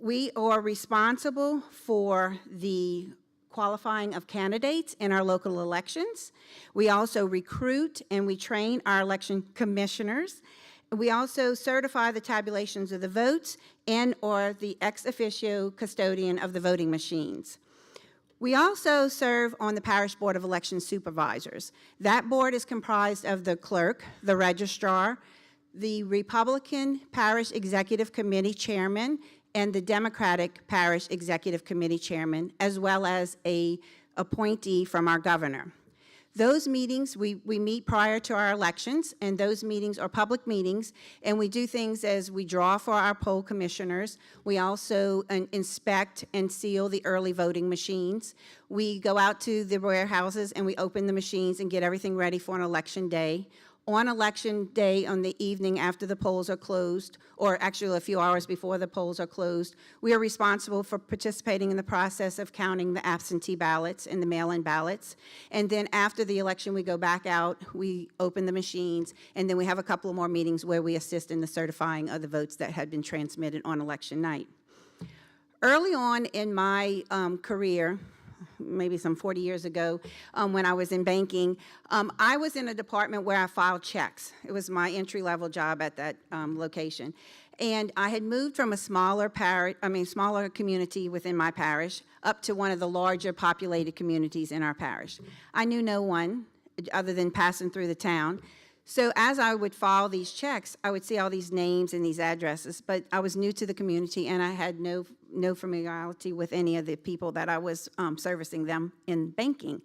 We are responsible for the qualifying of candidates in our local elections. We also recruit and we train our election commissioners. We also certify the tabulations of the votes and or the ex officio custodian of the voting machines. We also serve on the Parish Board of Election Supervisors. That board is comprised of the clerk, the registrar, the Republican Parish Executive Committee Chairman and the Democratic Parish Executive Committee Chairman, as well as a appointee from our governor. Those meetings, we meet prior to our elections, and those meetings are public meetings, and we do things as we draw for our poll commissioners. We also inspect and seal the early voting machines. We go out to the warehouses and we open the machines and get everything ready for an election day. On election day, on the evening after the polls are closed, or actually a few hours before the polls are closed, we are responsible for participating in the process of counting the absentee ballots and the mail-in ballots. And then after the election, we go back out, we open the machines, and then we have a couple of more meetings where we assist in the certifying of the votes that had been transmitted on election night. Early on in my career, maybe some 40 years ago, when I was in banking, I was in a department where I filed checks. It was my entry-level job at that location. And I had moved from a smaller community within my parish up to one of the larger populated communities in our parish. I knew no one other than passing through the town. So as I would file these checks, I would see all these names and these addresses, but I was new to the community and I had no familiarity with any of the people that I was servicing them in banking.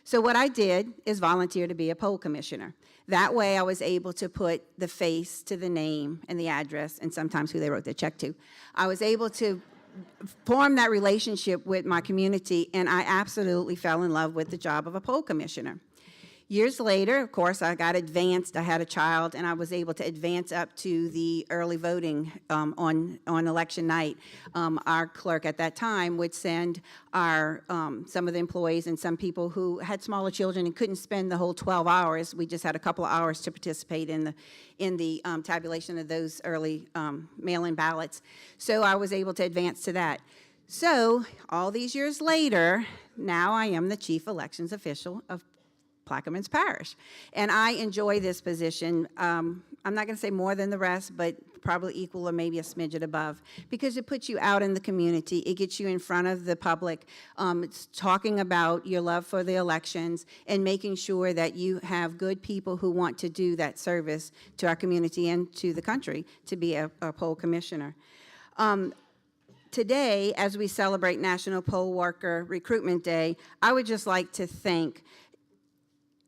So what I did is volunteer to be a poll commissioner. That way I was able to put the face to the name and the address and sometimes who they wrote their check to. I was able to form that relationship with my community, and I absolutely fell in love with the job of a poll commissioner. Years later, of course, I got advanced. I had a child, and I was able to advance up to the early voting on election night. Our clerk at that time would send our some of the employees and some people who had smaller children and couldn't spend the whole 12 hours. We just had a couple of hours to participate in the tabulation of those early mail-in ballots. So I was able to advance to that. So all these years later, now I am the chief elections official of Plaquemines Parish. And I enjoy this position. I'm not going to say more than the rest, but probably equal or maybe a smidget above, because it puts you out in the community. It gets you in front of the public. It's talking about your love for the elections and making sure that you have good people who want to do that service to our community and to the country to be a poll commissioner. Today, as we celebrate National Poll Worker Recruitment Day, I would just like to thank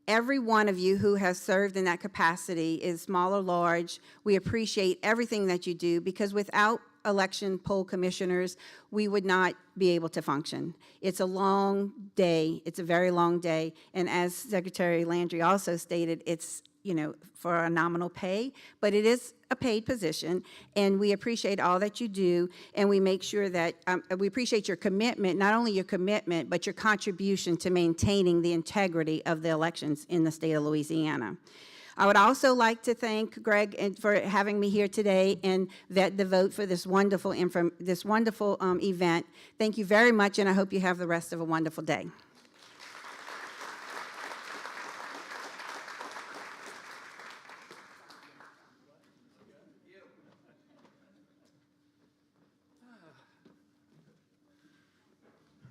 every one of you who has served in that capacity, is small or large. We appreciate everything that you do, because without election poll commissioners, we would not be able to function. It's a long day. It's a very long day. And as Secretary Landry also stated, it's, you know, for a nominal pay, but it is a paid position, and we appreciate all that you do, and we make sure that, we appreciate your commitment, not only your commitment, but your contribution to maintaining the integrity of the elections in the state of Louisiana. I would also like to thank Greg for having me here today and vet the vote for this wonderful event. Thank you very much, and I hope you have the rest of a wonderful day.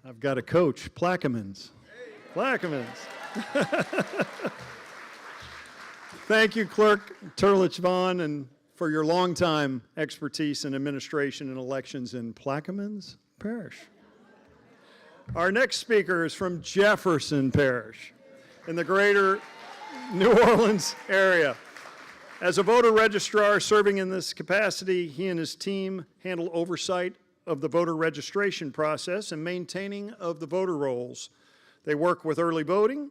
I've got a coach, Plaquemines. Plaquemines. Thank you, Clerk Turlich Vaughn, and for your longtime expertise in administration and elections in Plaquemines Parish. Our next speaker is from Jefferson Parish in the greater New Orleans area. As a voter registrar serving in this capacity, he and his team handle oversight of the voter registration process and maintaining of the voter rolls. They work with early voting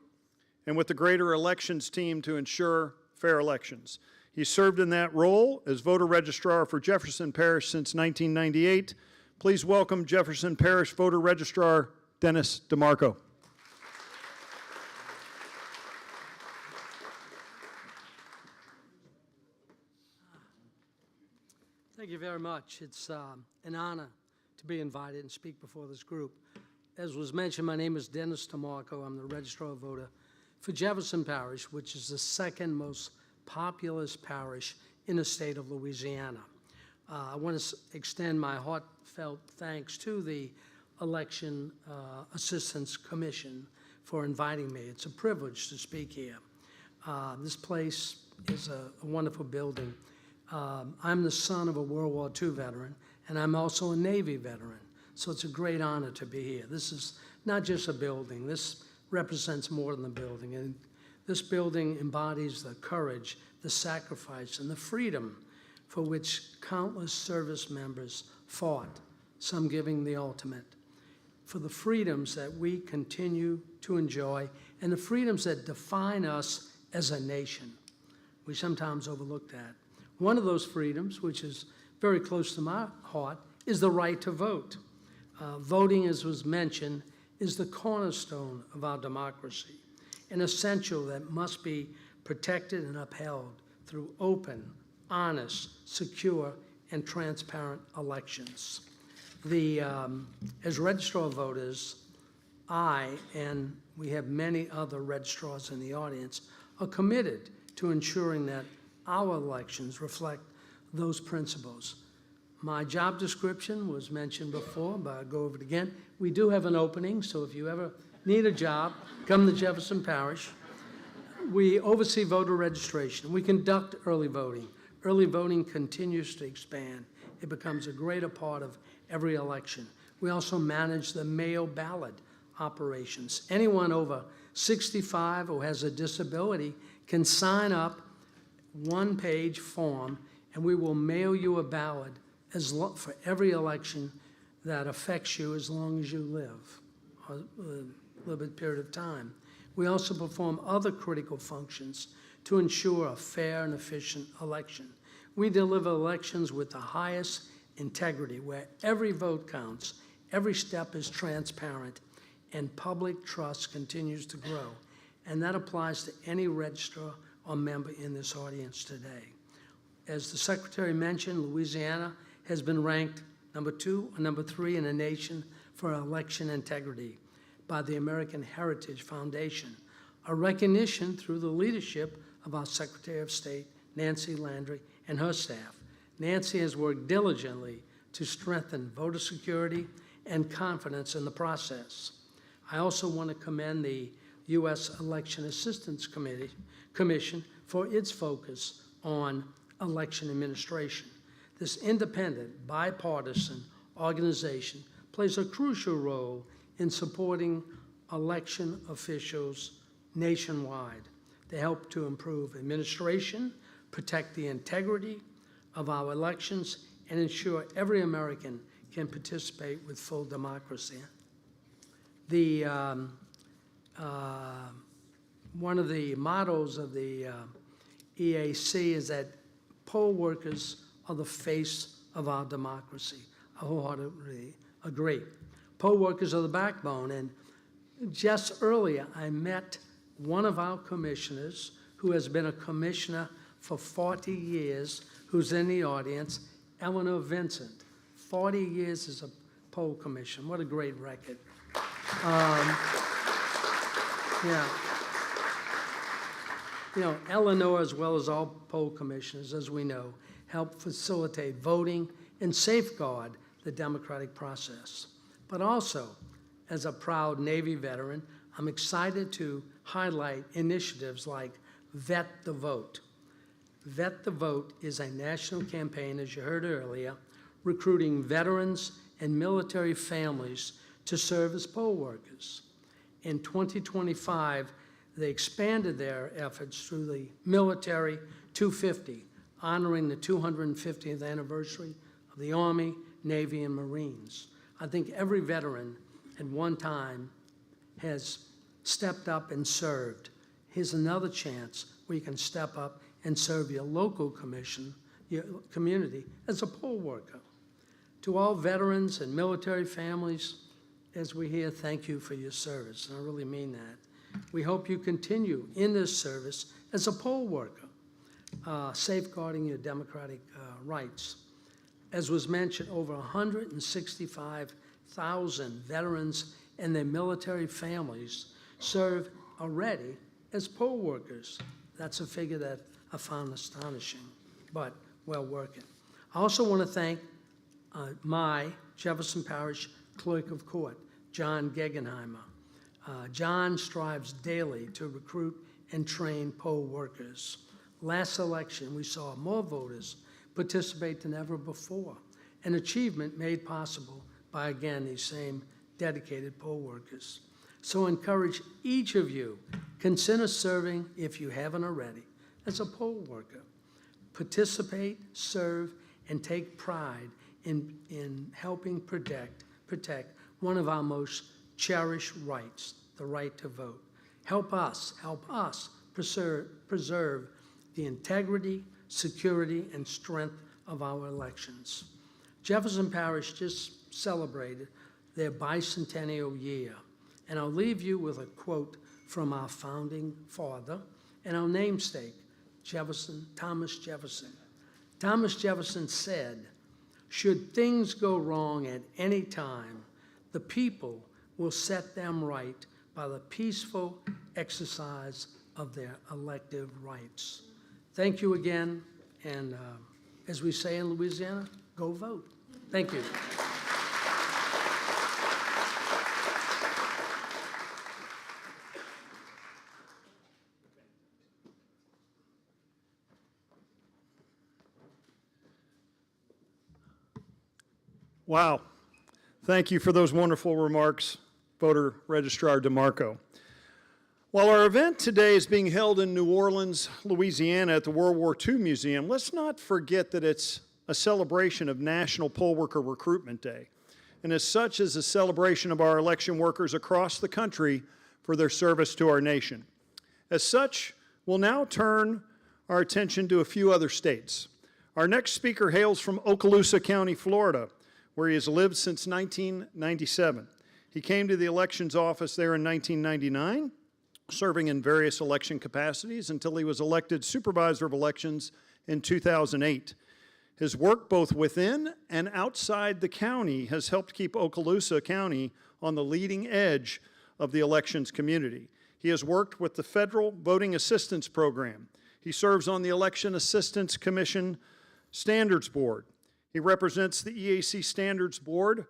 and with the greater elections team to ensure fair elections. He served in that role as voter registrar for Jefferson Parish since 1998. Please welcome Jefferson Parish voter registrar Dennis DeMarco. Thank you very much. It's an honor to be invited and speak before this group. As was mentioned, my name is Dennis DeMarco. I'm the registrar voter for Jefferson Parish, which is the second most populous parish in the state of Louisiana. I want to extend my heartfelt thanks to the Election Assistance Commission for inviting me. It's a privilege to speak here. This place is a wonderful building. I'm the son of a World War II veteran, and I'm also a Navy veteran. So it's a great honor to be here. This is not just a building. This represents more than a building. And this building embodies the courage, the sacrifice, and the freedom for which countless service members fought, some giving the ultimate, for the freedoms that we continue to enjoy and the freedoms that define us as a nation. We sometimes overlook that. One of those freedoms, which is very close to my heart, is the right to vote. Voting, as was mentioned, is the cornerstone of our democracy, an essential that must be protected and upheld through open, honest, secure, and transparent elections. As registrar of voters, I, and we have many other registrars in the audience, are committed to ensuring that our elections reflect those principles. My job description was mentioned before, but I'll go over it again. We do have an opening, so if you ever need a job, come to Jefferson Parish. We oversee voter registration. We conduct early voting. Early voting continues to expand. It becomes a greater part of every election. We also manage the mail ballot operations. Anyone over 65 who has a disability can sign up, one-page form, and we will mail you a ballot for every election that affects you as long as you live, a little bit period of time. We also perform other critical functions to ensure a fair and efficient election. We deliver elections with the highest integrity, where every vote counts, every step is transparent, and public trust continues to grow. And that applies to any registrar or member in this audience today. As the Secretary mentioned, Louisiana has been ranked number 2 or number 3 in the nation for election integrity by the American Heritage Foundation, a recognition through the leadership of our Secretary of State, Nancy Landry, and her staff. Nancy has worked diligently to strengthen voter security and confidence in the process. I also want to commend the U.S. Election Assistance Commission for its focus on election administration. This independent, bipartisan organization plays a crucial role in supporting election officials nationwide. They help to improve administration, protect the integrity of our elections, and ensure every American can participate with full democracy. One of the mottos of the EAC is that poll workers are the face of our democracy. I wholeheartedly agree. Poll workers are the backbone, and just earlier I met one of our commissioners who has been a commissioner for 40 years, who's in the audience, Eleanor Vincent. 40 years as a poll commissioner. What a great record. Yeah. You know, Eleanor, as well as all poll commissioners, as we know, help facilitate voting and safeguard the democratic process. But also, as a proud Navy veteran, I'm excited to highlight initiatives like Vet the Vote. Vet the Vote is a national campaign, as you heard earlier, recruiting veterans and military families to serve as poll workers. In 2025, they expanded their efforts through the Military 250, honoring the 250th anniversary of the Army, Navy, and Marines. I think every veteran at one time has stepped up and served. Here's another chance where you can step up and serve your local your community as a poll worker. To all veterans and military families, as we hear, thank you for your service, and I really mean that. We hope you continue in this service as a poll worker, safeguarding your democratic rights. As was mentioned, over 165,000 veterans and their military families serve already as poll workers. That's a figure that I found astonishing, but well working. I also want to thank my Jefferson Parish Clerk of Court, John Gegenheimer. John strives daily to recruit and train poll workers. Last election, we saw more voters participate than ever before, an achievement made possible by, again, these same dedicated poll workers. So encourage each of you, consider serving if you haven't already, as a poll worker. Participate, serve, and take pride in helping protect one of our most cherished rights, the right to vote. Help us preserve the integrity, security, and strength of our elections. Jefferson Parish just celebrated their bicentennial year, and I'll leave you with a quote from our founding father and our namesake, Thomas Jefferson. Thomas Jefferson said, "Should things go wrong at any time, the people will set them right by the peaceful exercise of their elective rights." Thank you again, and as we say in Louisiana, go vote. Thank you. Wow. Thank you for those wonderful remarks, Voter Registrar DeMarco. While our event today is being held in New Orleans, Louisiana at the World War II Museum, let's not forget that it's a celebration of National Poll Worker Recruitment Day, and as such is a celebration of our election workers across the country for their service to our nation. As such, we'll now turn our attention to a few other states. Our next speaker hails from Okaloosa County, Florida, where he has lived since 1997. He came to the elections office there in 1999, serving in various election capacities until he was elected supervisor of elections in 2008. His work both within and outside the county has helped keep Okaloosa County on the leading edge of the elections community. He has worked with the Federal Voting Assistance Program. He serves on the Election Assistance Commission Standards Board. He represents the EAC Standards Board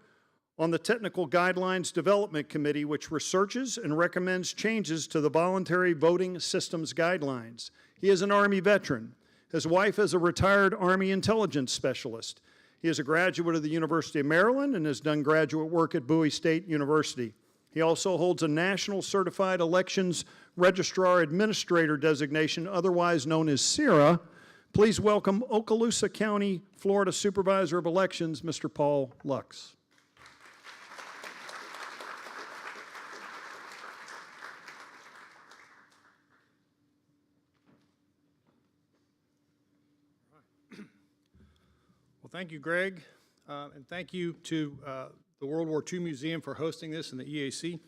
on the Technical Guidelines Development Committee, which researches and recommends changes to the voluntary voting systems guidelines. He is an Army veteran. His wife is a retired Army intelligence specialist. He is a graduate of the University of Maryland and has done graduate work at Bowie State University. He also holds a National Certified Elections Registrar Administrator designation, otherwise known as CERA. Please welcome Okaloosa County, Florida Supervisor of Elections, Mr. Paul Lux. Well, thank you, Greg, and thank you to the World War II Museum for hosting this and the EAC,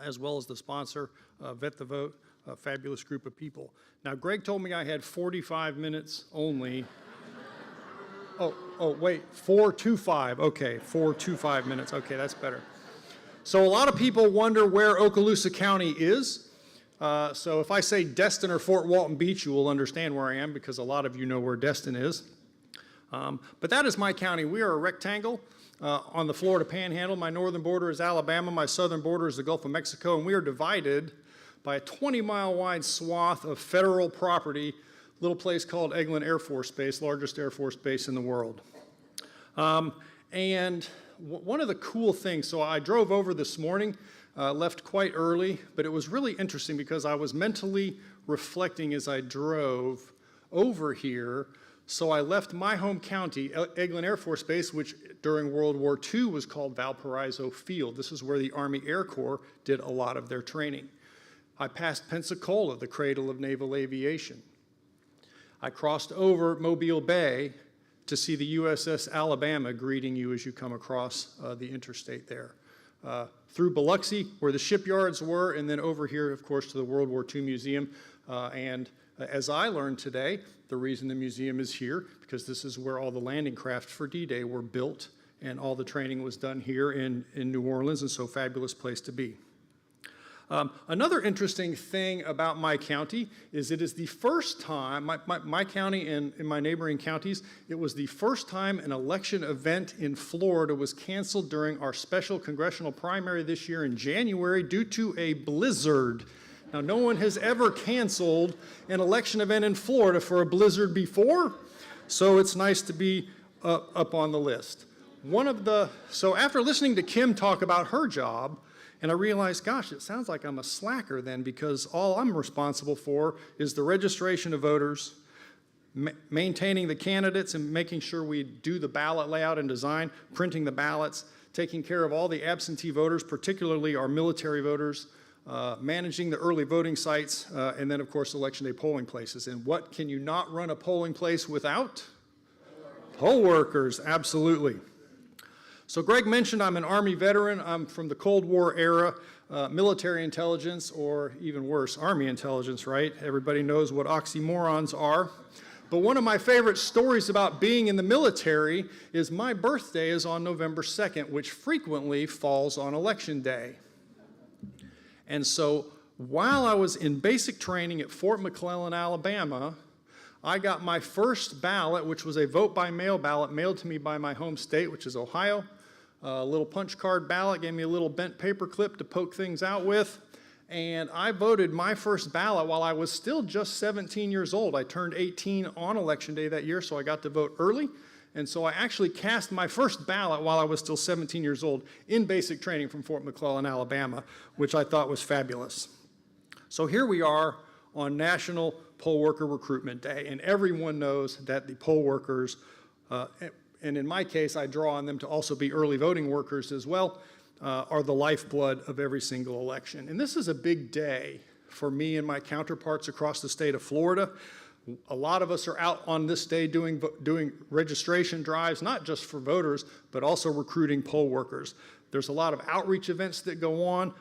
as well as the sponsor, Vet the Vote, a fabulous group of people. Now, Greg told me I had 45 minutes only. Wait, 4 to 5. Okay, 4 to 5 minutes. Okay, that's better. So a lot of people wonder where Okaloosa County is. So if I say Destin or Fort Walton Beach, you will understand where I am because a lot of you know where Destin is. But that is my county. We are a rectangle on the Florida Panhandle. My northern border is Alabama. My southern border is the Gulf of Mexico. And we are divided by a 20-mile wide swath of federal property, little place called Eglin Air Force Base, largest Air Force base in the world. And one of the cool things, so I drove over this morning, left quite early, but it was really interesting because I was mentally reflecting as I drove over here. So I left my home county, Eglin Air Force Base, which during World War II was called Valparaiso Field. This is where the Army Air Corps did a lot of their training. I passed Pensacola, the cradle of naval aviation. I crossed over Mobile Bay to see the USS Alabama greeting you as you come across the interstate there. Through Biloxi, where the shipyards were, and then over here, of course, to the World War II Museum. And as I learned today, the reason the museum is here, because this is where all the landing craft for D-Day were built, and all the training was done here in New Orleans, and so fabulous place to be. Another interesting thing about my county is it is the first time, my county and in my neighboring counties, it was the first time an election event in Florida was canceled during our special congressional primary this year in January due to a blizzard. Now, no one has ever canceled an election event in Florida for a blizzard before, So it's nice to be up on the list. So after listening to Kim talk about her job, and I realized, gosh, it sounds like I'm a slacker then, because all I'm responsible for is the registration of voters, maintaining the candidates and making sure we do the ballot layout and design, printing the ballots, taking care of all the absentee voters, particularly our military voters, managing the early voting sites, and then, of course, election day polling places. And what can you not run a polling place without? Poll workers, absolutely. So Greg mentioned I'm an Army veteran. I'm from the Cold War era, military intelligence, or even worse, Army intelligence, right? Everybody knows what oxymorons are. But one of my favorite stories about being in the military is my birthday is on November 2nd, which frequently falls on Election Day. And so while I was in basic training at Fort McClellan, Alabama, I got my first ballot, which was a vote-by-mail ballot mailed to me by my home state, which is Ohio. A little punch card ballot, gave me a little bent paper clip to poke things out with. And I voted my first ballot while I was still just 17 years old. I turned 18 on Election Day that year, so I got to vote early. And so I actually cast my first ballot while I was still 17 years old in basic training from Fort McClellan, Alabama, which I thought was fabulous. So here we are on National Poll Worker Recruitment Day, and everyone knows that the poll workers, and in my case, I draw on them to also be early voting workers as well, are the lifeblood of every single election. And this is a big day for me and my counterparts across the state of Florida. A lot of us are out on this day doing registration drives, not just for voters, but also recruiting poll workers. There's a lot of outreach events that go on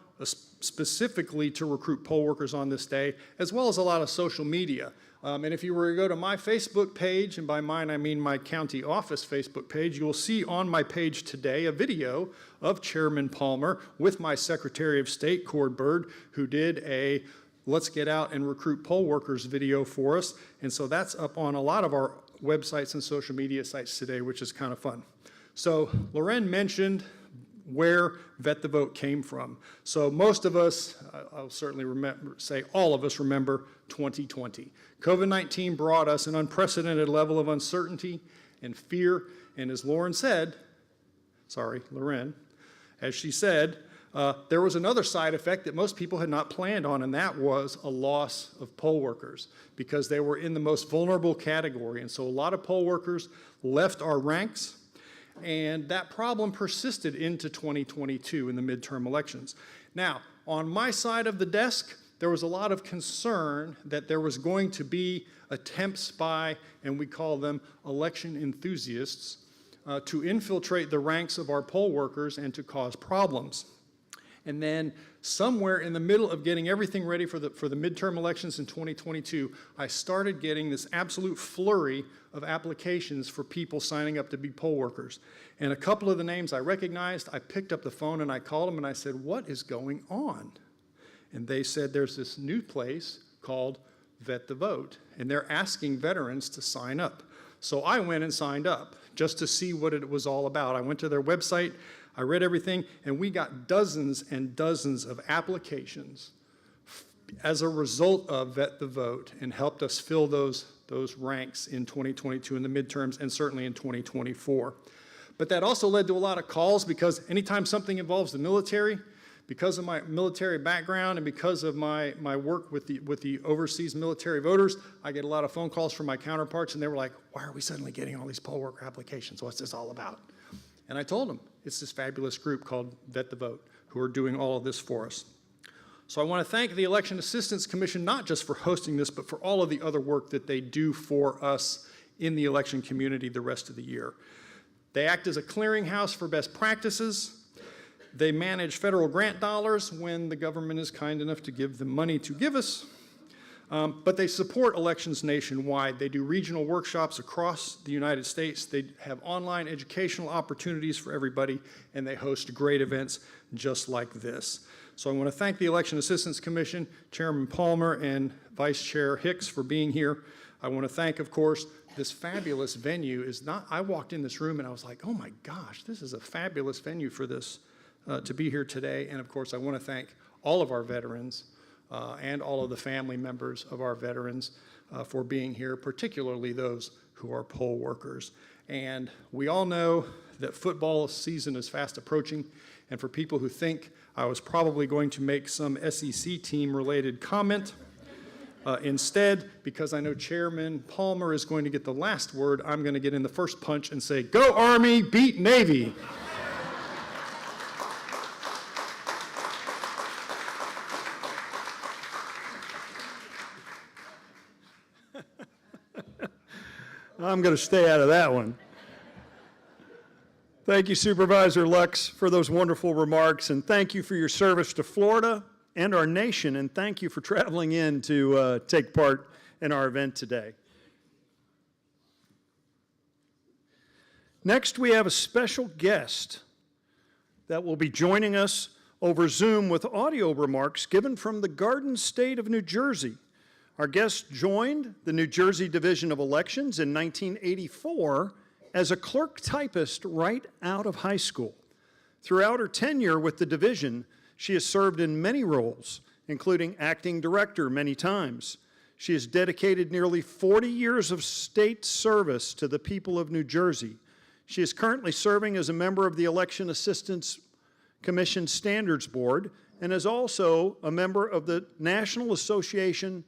specifically to recruit poll workers on this day, as well as a lot of social media. And if you were to go to my Facebook page, and by mine I mean my county office Facebook page, you will see on my page today a video of Chairman Palmer with my Secretary of State, Cord Byrd, who did a Let's Get Out and Recruit Poll Workers video for us. And so that's up on a lot of our websites and social media sites today, which is kind of fun. So Loren mentioned where Vet the Vote came from. So most of us, I'll certainly say all of us remember 2020. COVID-19 brought us an unprecedented level of uncertainty and fear, and as Loren, as she said, there was another side effect that most people had not planned on, and that was a loss of poll workers because they were in the most vulnerable category. And so a lot of poll workers left our ranks, and that problem persisted into 2022 in the midterm elections. Now, on my side of the desk, there was a lot of concern that there was going to be attempts by, and we call them election enthusiasts, to infiltrate the ranks of our poll workers and to cause problems. And then somewhere in the middle of getting everything ready for the midterm elections in 2022, I started getting this absolute flurry of applications for people signing up to be poll workers. And a couple of the names I recognized, I picked up the phone and I called them and I said, "What is going on?" And they said, "There's this new place called Vet the Vote, and they're asking veterans to sign up." So I went and signed up just to see what it was all about. I went to their website, I read everything, and we got dozens and dozens of applications as a result of Vet the Vote, and helped us fill those ranks in 2022 in the midterms and certainly in 2024. But that also led to a lot of calls, because anytime something involves the military, because of my military background and because of my work with the overseas military voters, I get a lot of phone calls from my counterparts, and they were like, "Why are we suddenly getting all these poll worker applications? What's this all about?" And I told them, it's this fabulous group called Vet the Vote who are doing all of this for us. So I want to thank the Election Assistance Commission, not just for hosting this, but for all of the other work that they do for us in the election community the rest of the year. They act as a clearinghouse for best practices. They manage federal grant dollars when the government is kind enough to give them money to give us. But they support elections nationwide. They do regional workshops across the United States. They have online educational opportunities for everybody, and they host great events just like this. So I want to thank the Election Assistance Commission, Chairman Palmer and Vice Chair Hicks for being here. I want to thank, of course, this fabulous venue. I walked in this room and I was like, oh my gosh, this is a fabulous venue for this, to be here today. And of course, I want to thank all of our veterans and all of the family members of our veterans for being here, particularly those who are poll workers. And we all know that football season is fast approaching, and for people who think I was probably going to make some SEC team related comment, instead, because I know Chairman Palmer is going to get the last word, I'm going to get in the first punch and say, "Go Army, beat Navy." I'm going to stay out of that one. Thank you, Supervisor Lux, for those wonderful remarks, and thank you for your service to Florida and our nation, and thank you for traveling in to take part in our event today. Next, we have a special guest that will be joining us over Zoom with audio remarks given from the Garden State of New Jersey. Our guest joined the New Jersey Division of Elections in 1984 as a clerk typist right out of high school. Throughout her tenure with the division, she has served in many roles, including acting director many times. She has dedicated nearly 40 years of state service to the people of New Jersey. She is currently serving as a member of the Election Assistance Commission Standards Board and is also a member of the National Association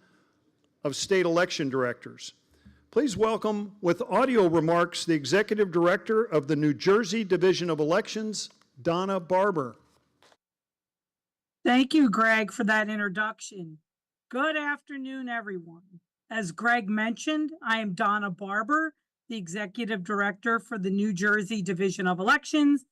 of State Election Directors. Please welcome with audio remarks the Executive Director of the New Jersey Division of Elections, Donna Barber. Thank you, Greg, for that introduction. Good afternoon, everyone. As Greg mentioned, I am Donna Barber, the Executive Director for the New Jersey Division of Elections.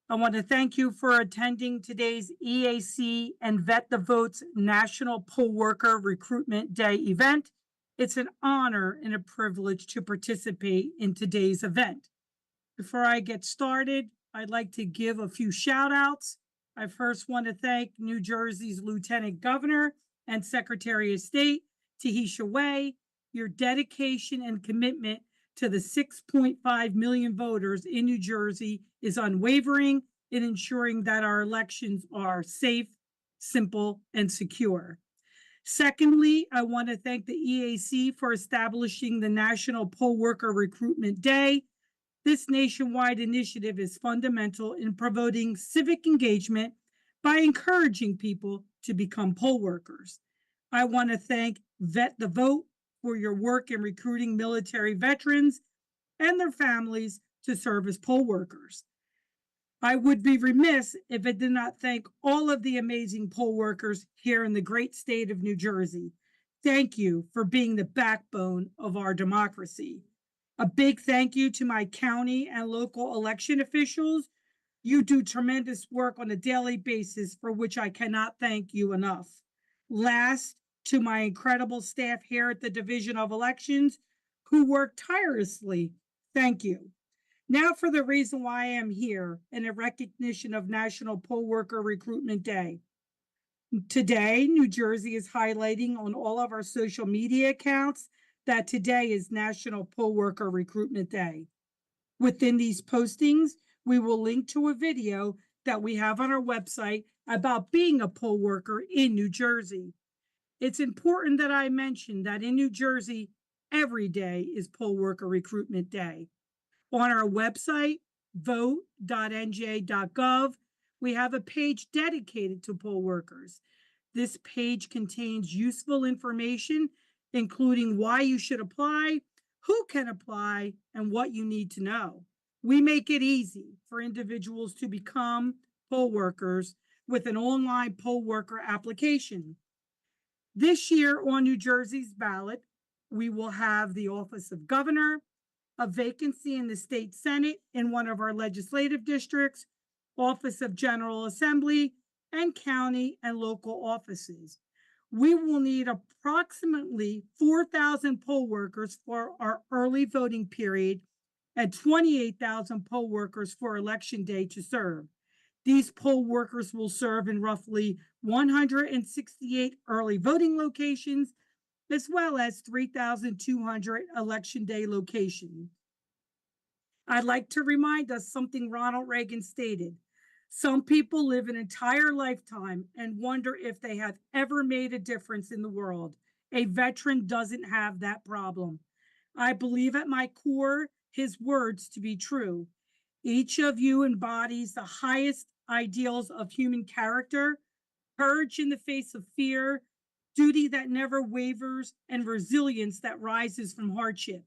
I want to thank you for attending today's EAC and Vet the Votes National Poll Worker Recruitment Day event. It's an honor and a privilege to participate in today's event. Before I get started, I'd like to give a few shout outs. I first want to thank New Jersey's Lieutenant Governor and Secretary of State, Tahisha Way. Your dedication and commitment to the 6.5 million voters in New Jersey is unwavering in ensuring that our elections are safe, simple, and secure. Secondly, I want to thank the EAC for establishing the National Poll Worker Recruitment Day. This nationwide initiative is fundamental in promoting civic engagement by encouraging people to become poll workers. I want to thank Vet the Vote for your work in recruiting military veterans and their families to serve as poll workers. I would be remiss if I did not thank all of the amazing poll workers here in the great state of New Jersey. Thank you for being the backbone of our democracy. A big thank you to my county and local election officials. You do tremendous work on a daily basis for which I cannot thank you enough. Last, to my incredible staff here at the Division of Elections who work tirelessly, thank you. Now for the reason why I am here in a recognition of National Poll Worker Recruitment Day. Today, New Jersey is highlighting on all of our social media accounts that today is National Poll Worker Recruitment Day. Within these postings, we will link to a video that we have on our website about being a poll worker in New Jersey. It's important that I mention that in New Jersey, every day is Poll Worker Recruitment Day. On our website, vote.nj.gov, we have a page dedicated to poll workers. This page contains useful information, including why you should apply, who can apply, and what you need to know. We make it easy for individuals to become poll workers with an online poll worker application. This year on New Jersey's ballot, we will have the office of governor, a vacancy in the state Senate in one of our legislative districts, office of General Assembly, and county and local offices. We will need approximately 4,000 poll workers for our early voting period and 28,000 poll workers for Election Day to serve. These poll workers will serve in roughly 168 early voting locations, as well as 3,200 Election Day locations. I'd like to remind us something Ronald Reagan stated. Some people live an entire lifetime and wonder if they have ever made a difference in the world. A veteran doesn't have that problem. I believe at my core his words to be true. Each of you embodies the highest ideals of human character, courage in the face of fear, duty that never wavers, and resilience that rises from hardship.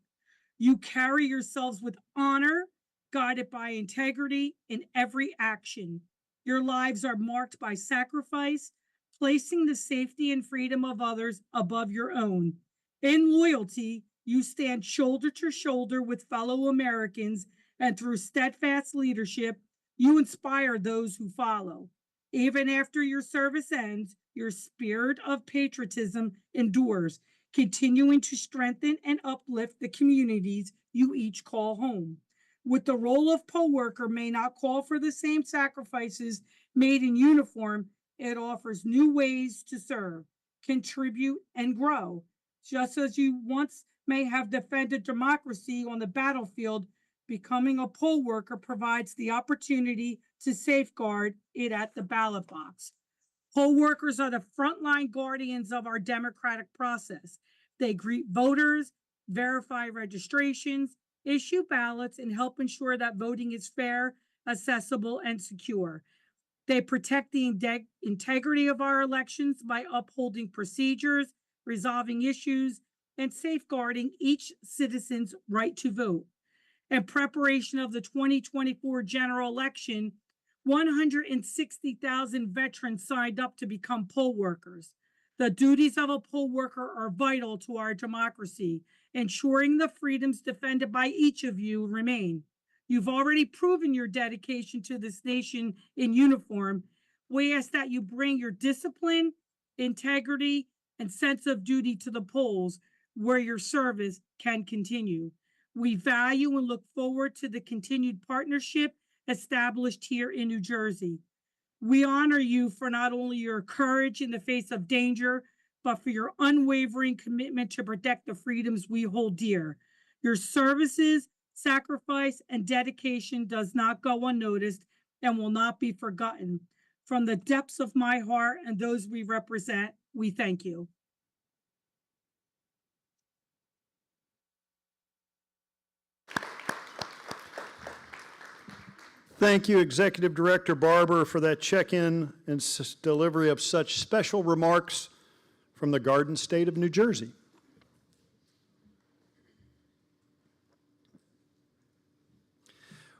You carry yourselves with honor, guided by integrity in every action. Your lives are marked by sacrifice, placing the safety and freedom of others above your own. In loyalty, you stand shoulder to shoulder with fellow Americans, and through steadfast leadership, you inspire those who follow. Even after your service ends, your spirit of patriotism endures, continuing to strengthen and uplift the communities you each call home. With the role of poll worker may not call for the same sacrifices made in uniform, it offers new ways to serve, contribute, and grow. Just as you once may have defended democracy on the battlefield, becoming a poll worker provides the opportunity to safeguard it at the ballot box. Poll workers are the frontline guardians of our democratic process. They greet voters, verify registrations, issue ballots, and help ensure that voting is fair, accessible, and secure. They protect the integrity of our elections by upholding procedures, resolving issues, and safeguarding each citizen's right to vote. In preparation of the 2024 general election, 160,000 veterans signed up to become poll workers. The duties of a poll worker are vital to our democracy, ensuring the freedoms defended by each of you remain. You've already proven your dedication to this nation in uniform. We ask that you bring your discipline, integrity, and sense of duty to the polls where your service can continue. We value and look forward to the continued partnership established here in New Jersey. We honor you for not only your courage in the face of danger, but for your unwavering commitment to protect the freedoms we hold dear. Your services, sacrifice, and dedication does not go unnoticed and will not be forgotten. From the depths of my heart and those we represent, we thank you. Thank you, Executive Director Barber, for that check-in and delivery of such special remarks from the Garden State of New Jersey.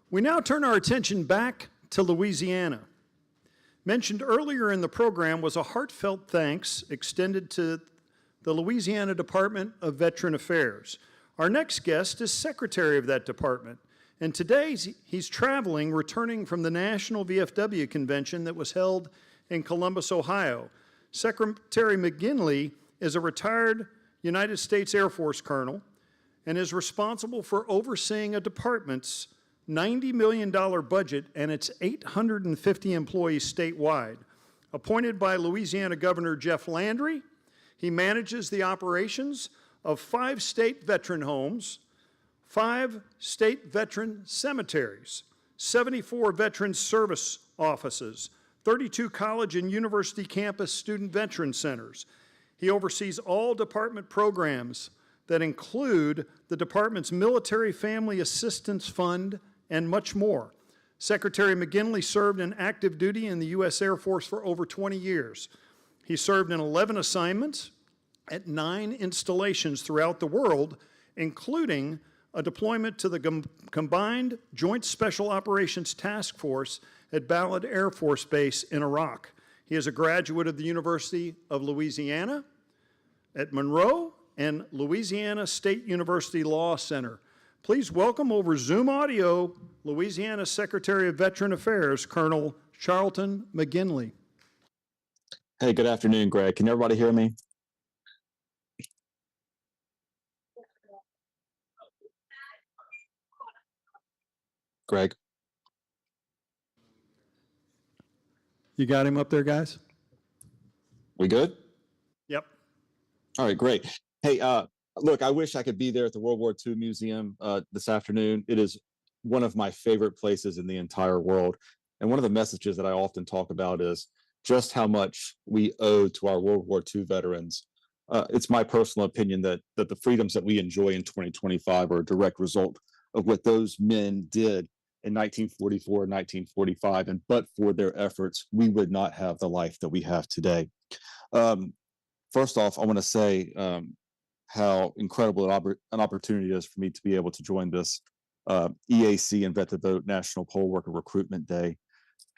We now turn our attention back to Louisiana. Mentioned earlier in the program was a heartfelt thanks extended to the Louisiana Department of Veteran Affairs. Our next guest is Secretary of that department, and today he's traveling, returning from the National VFW Convention that was held in Columbus, Ohio. Secretary McGinley is a retired United States Air Force colonel and is responsible for overseeing a department's $90 million budget and its 850 employees statewide. Appointed by Louisiana Governor Jeff Landry, he manages the operations of 5 state veteran homes, 5 state veteran cemeteries, 74 veteran service offices, 32 college and university campus student veteran centers. He oversees all department programs that include the department's Military Family Assistance Fund and much more. Secretary McGinley served in active duty in the U.S. Air Force for over 20 years. He served in 11 assignments at 9 installations throughout the world, including a deployment to the Combined Joint Special Operations Task Force at Ballard Air Force Base in Iraq. He is a graduate of the University of Louisiana at Monroe and Louisiana State University Law Center. Please welcome over Zoom audio Louisiana Secretary of Veteran Affairs, Colonel Charlton McGinley. Hey, good afternoon, Greg. Can everybody hear me? Greg? You got him up there, guys? We good? Yep. All right, great. Hey, look, I wish I could be there at the World War II Museum this afternoon. It is one of my favorite places in the entire world. And one of the messages that I often talk about is just how much we owe to our World War II veterans. it's my personal opinion that the freedoms that we enjoy in 2025 are a direct result of what those men did in 1944 and 1945, and but for their efforts, we would not have the life that we have today. First off, I want to say how incredible an opportunity it is for me to be able to join this EAC and Vet the Vote National Poll Worker Recruitment Day.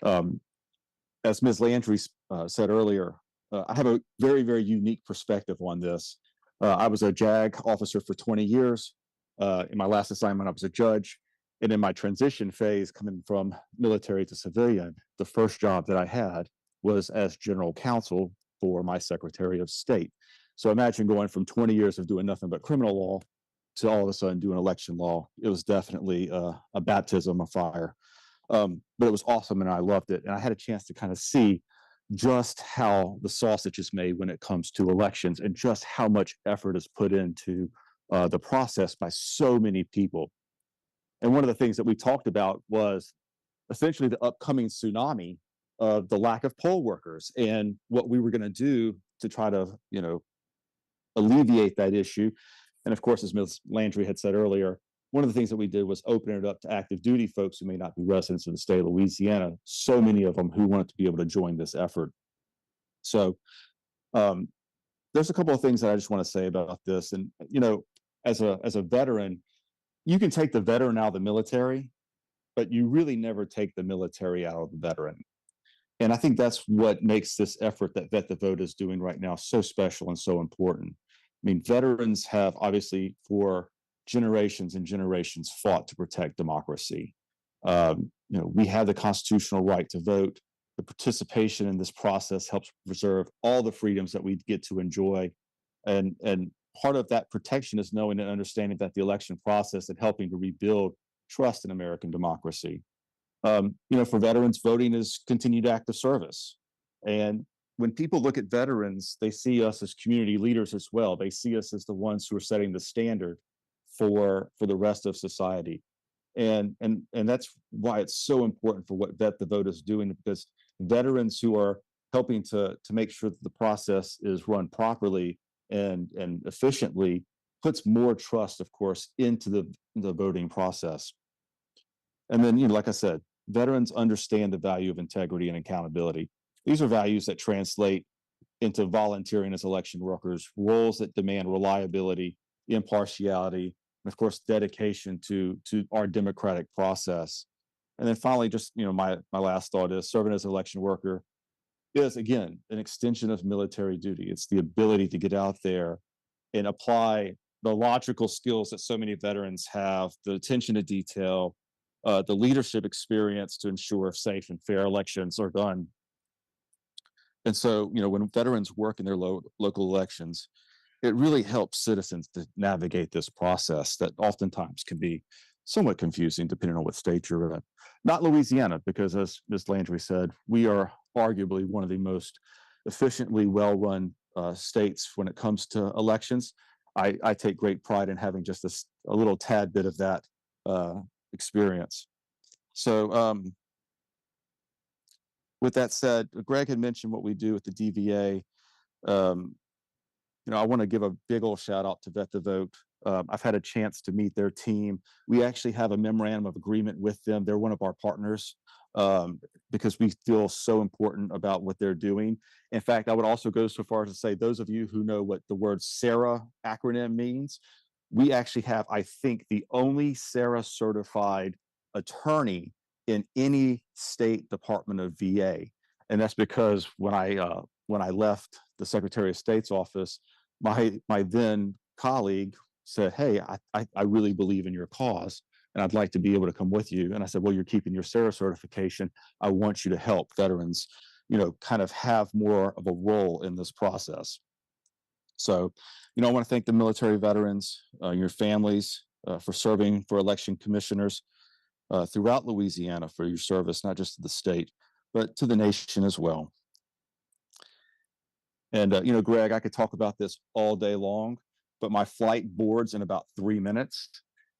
As Ms. Landry said earlier, I have a very, very unique perspective on this. I was a JAG officer for 20 years. In my last assignment, I was a judge. And in my transition phase, coming from military to civilian, the first job that I had was as general counsel for my Secretary of State. So imagine going from 20 years of doing nothing but criminal law to all of a sudden doing election law. It was definitely a baptism of fire. But it was awesome and I loved it. And I had a chance to kind of see just how the sausage is made when it comes to elections and just how much effort is put into the process by so many people. And one of the things that we talked about was essentially the upcoming tsunami of the lack of poll workers and what we were going to do to try to, alleviate that issue. And of course, as Ms. Landry had said earlier, one of the things that we did was open it up to active duty folks who may not be residents of the state of Louisiana, so many of them who wanted to be able to join this effort. So there's a couple of things that I just want to say about this. And, as a veteran, you can take the veteran out of the military, but you really never take the military out of the veteran. And I think that's what makes this effort that Vet the Vote is doing right now so special and so important. I mean, veterans have obviously for generations and generations fought to protect democracy. We have the constitutional right to vote. The participation in this process helps preserve all the freedoms that we get to enjoy. And part of that protection is knowing and understanding that the election process and helping to rebuild trust in American democracy. For veterans, voting is continued active service. And when people look at veterans, they see us as community leaders as well. They see us as the ones who are setting the standard for the rest of society. And that's why it's so important for what Vet the Vote is doing, because veterans who are helping to make sure that the process is run properly and efficiently puts more trust, of course, into the voting process. And then, like I said, veterans understand the value of integrity and accountability. These are values that translate into volunteering as election workers, roles that demand reliability, impartiality, and of course, dedication to our democratic process. And then finally, just, my last thought is serving as an election worker is, again, an extension of military duty. It's the ability to get out there and apply the logical skills that so many veterans have, the attention to detail, the leadership experience to ensure safe and fair elections are done. And so, when veterans work in their local elections, it really helps citizens to navigate this process that oftentimes can be somewhat confusing depending on what state you're in. Not Louisiana, because as Ms. Landry said, we are arguably one of the most efficiently well-run states when it comes to elections. I take great pride in having just a little tad bit of that experience. So with that said, Greg had mentioned what we do with the DVA. I want to give a big old shout out to Vet the Vote. I've had a chance to meet their team. We actually have a memorandum of agreement with them. They're one of our partners because we feel so important about what they're doing. In fact, I would also go so far as to say, those of you who know what the word SARA acronym means, we actually have, I think, the only SARA certified attorney in any state department of VA. And that's because when I left the Secretary of State's office, my then colleague said, "Hey, I really believe in your cause, and I'd like to be able to come with you." And I said, "Well, you're keeping your SARA certification. I want you to help veterans, kind of have more of a role in this process." So, I want to thank the military veterans, your families, for serving for election commissioners throughout Louisiana for your service, not just to the state, but to the nation as well. And, Greg, I could talk about this all day long, but my flight boards in about 3 minutes,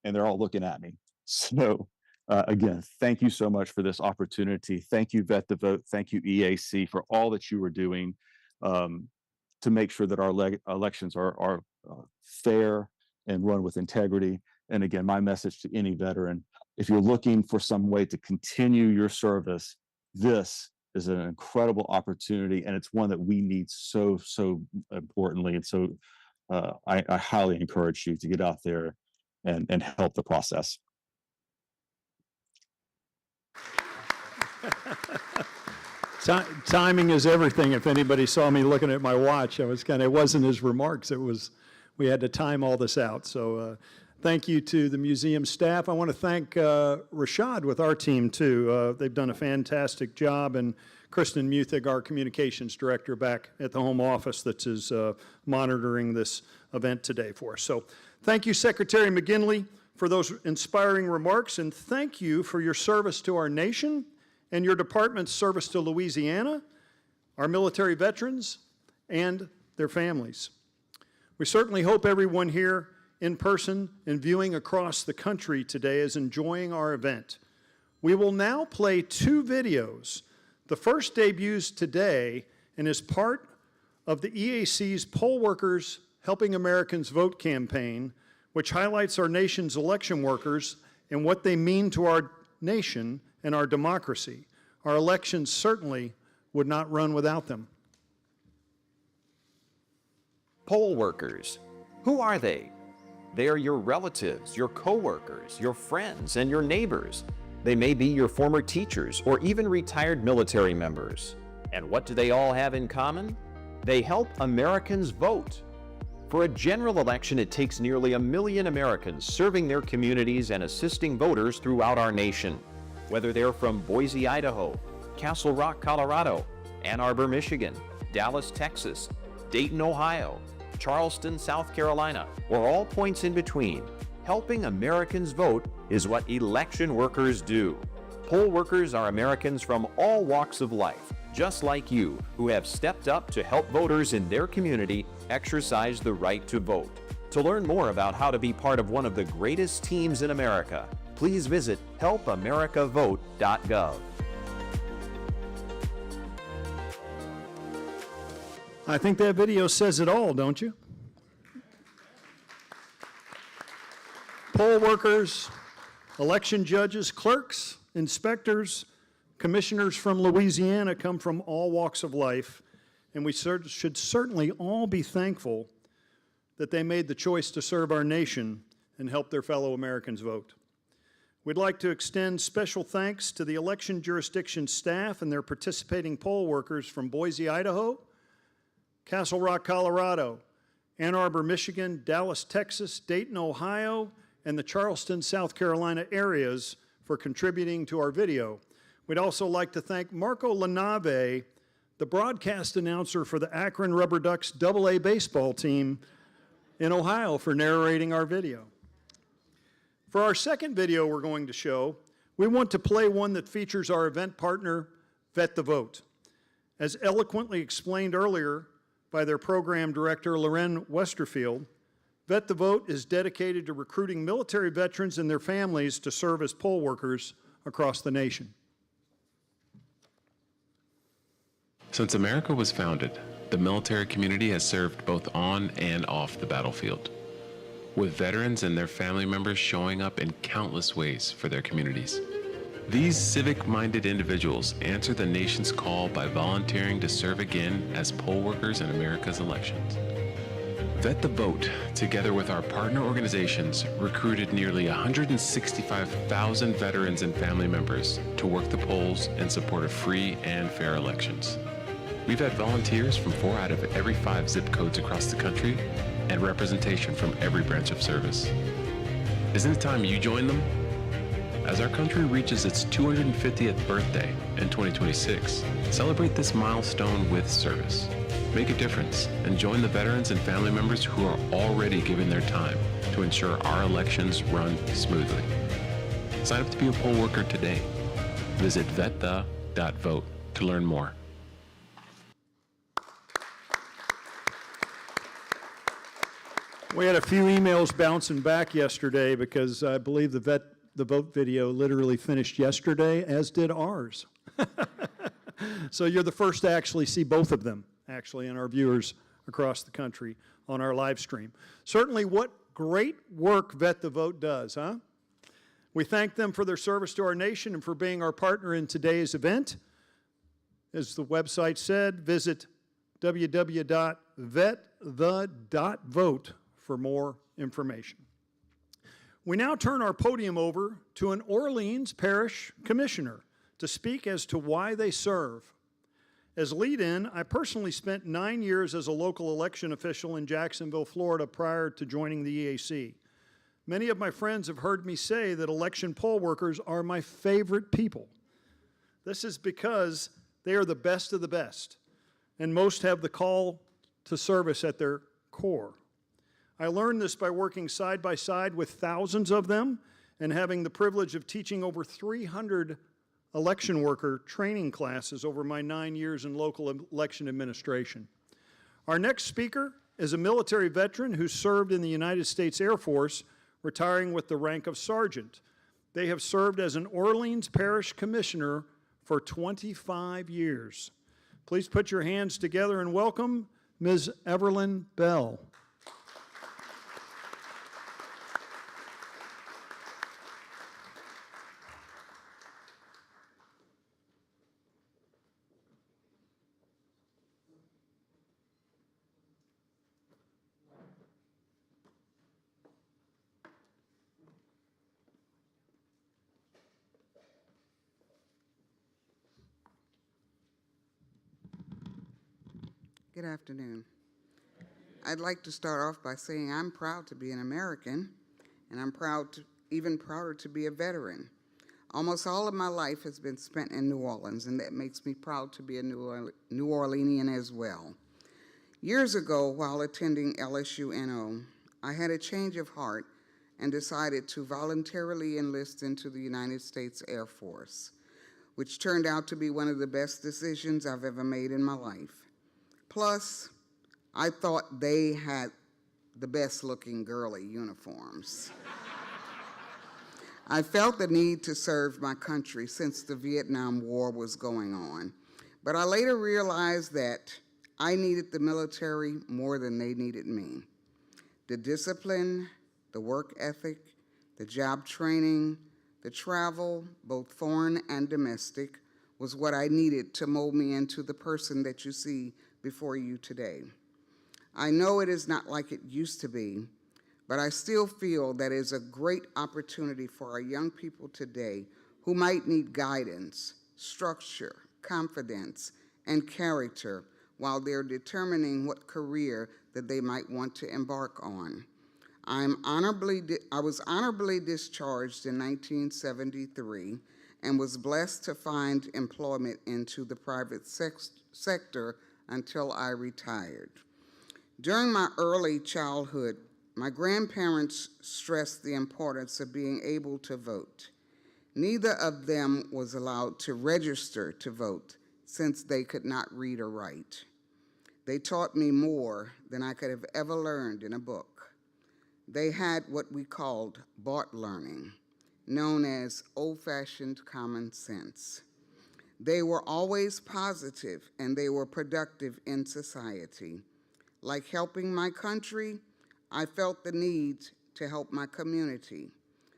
and they're all looking at me. So, again, thank you so much for this opportunity. Thank you, Vet the Vote. Thank you, EAC, for all that you are doing to to make sure that our elections are fair and run with integrity. And again, my message to any veteran, if you're looking for some way to continue your service, this is an incredible opportunity, and it's one that we need so importantly. And so I highly encourage you to get out there and help the process. Timing is everything. If anybody saw me looking at my watch, it wasn't his remarks. We had to time all this out. So thank you to the museum staff. I want to thank Rashad with our team too. They've done a fantastic job, and Kristen Muthig, our communications director back at the home office, that is monitoring this event today for us. So thank you, Secretary McGinley, for those inspiring remarks, and thank you for your service to our nation and your department's service to Louisiana, our military veterans, and their families. We certainly hope everyone here in person and viewing across the country today is enjoying our event. We will now play 2 videos. The first debuts today and is part of the EAC's Poll Workers Helping Americans Vote campaign, which highlights our nation's election workers and what they mean to our nation and our democracy. Our elections certainly would not run without them. Poll workers. Who are they? They are your relatives, your coworkers, your friends, and your neighbors. They may be your former teachers or even retired military members. And what do they all have in common? They help Americans vote. For a general election, it takes nearly 1 million Americans serving their communities and assisting voters throughout our nation. Whether they're from Boise, Idaho, Castle Rock, Colorado, Ann Arbor, Michigan, Dallas, Texas, Dayton, Ohio, Charleston, South Carolina, or all points in between, helping Americans vote is what election workers do. Poll workers are Americans from all walks of life, just like you, who have stepped up to help voters in their community exercise the right to vote. To learn more about how to be part of one of the greatest teams in America, please visit helpamericavote.gov. I think that video says it all, don't you? Poll workers, election judges, clerks, inspectors, commissioners from Louisiana come from all walks of life, and we should certainly all be thankful that they made the choice to serve our nation and help their fellow Americans vote. We'd like to extend special thanks to the election jurisdiction staff and their participating poll workers from Boise, Idaho, Castle Rock, Colorado, Ann Arbor, Michigan, Dallas, Texas, Dayton, Ohio, and the Charleston, South Carolina areas for contributing to our video. We'd also like to thank Marco LaNave, the broadcast announcer for the Akron Rubber Ducks AA baseball team in Ohio, for narrating our video. For our second video we're going to show, we want to play one that features our event partner, Vet the Vote. As eloquently explained earlier by their program director, Loren Westerfield, Vet the Vote is dedicated to recruiting military veterans and their families to serve as poll workers across the nation. Since America was founded, the military community has served both on and off the battlefield, with veterans and their family members showing up in countless ways for their communities. These civic-minded individuals answer the nation's call by volunteering to serve again as poll workers in America's elections. Vet the Vote, together with our partner organizations, recruited nearly 165,000 veterans and family members to work the polls in support of free and fair elections. We've had volunteers from 4 out of every 5 zip codes across the country and representation from every branch of service. Isn't it time you join them? As our country reaches its 250th birthday in 2026, celebrate this milestone with service. Make a difference and join the veterans and family members who are already giving their time to ensure our elections run smoothly. Sign up to be a poll worker today. Visit vetthe.vote to learn more. We had a few emails bouncing back yesterday because I believe the Vet the Vote video literally finished yesterday, as did ours. So you're the first to actually see both of them, actually, and our viewers across the country on our live stream. Certainly, what great work Vet the Vote does, huh? We thank them for their service to our nation and for being our partner in today's event. As the website said, visit www.vetthe.vote for more information. We now turn our podium over to an Orleans Parish Commissioner to speak as to why they serve. As lead-in, I personally spent 9 years as a local election official in Jacksonville, Florida prior to joining the EAC. Many of my friends have heard me say that election poll workers are my favorite people. This is because they are the best of the best, and most have the call to service at their core. I learned this by working side by side with thousands of them and having the privilege of teaching over 300 election worker training classes over my 9 years in local election administration. Our next speaker is a military veteran who served in the United States Air Force, retiring with the rank of sergeant. They have served as an Orleans Parish Commissioner for 25 years. Please put your hands together and welcome Ms. Everlyn Bell. Good afternoon. I'd like to start off by saying I'm proud to be an American, and I'm even prouder to be a veteran. Almost all of my life has been spent in New Orleans, and that makes me proud to be a New Orleanian as well. Years ago, while attending LSU-NO, I had a change of heart and decided to voluntarily enlist into the United States Air Force, which turned out to be one of the best decisions I've ever made in my life. Plus, I thought they had the best-looking girly uniforms. I felt the need to serve my country since the Vietnam War was going on, but I later realized that I needed the military more than they needed me. The discipline, the work ethic, the job training, the travel, both foreign and domestic, was what I needed to mold me into the person that you see before you today. I know it is not like it used to be, but I still feel that is a great opportunity for our young people today who might need guidance, structure, confidence, and character while they're determining what career that they might want to embark on. I was honorably discharged in 1973 and was blessed to find employment into the private sector until I retired. During my early childhood, my grandparents stressed the importance of being able to vote. Neither of them was allowed to register to vote since they could not read or write. They taught me more than I could have ever learned in a book. They had what we called bought learning, known as old-fashioned common sense. They were always positive and they were productive in society. Like helping my country, I felt the need to help my community.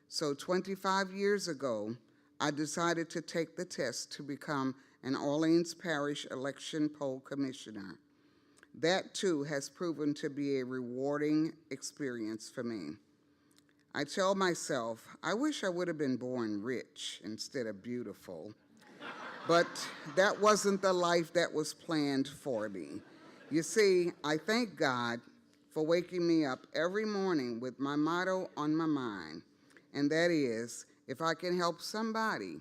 So 25 years ago, I decided to take the test to become an Orleans Parish Election Poll Commissioner. That too has proven to be a rewarding experience for me. I tell myself, I wish I would have been born rich instead of beautiful. But that wasn't the life that was planned for me. You see, I thank God for waking me up every morning with my motto on my mind, and that is, if I can help somebody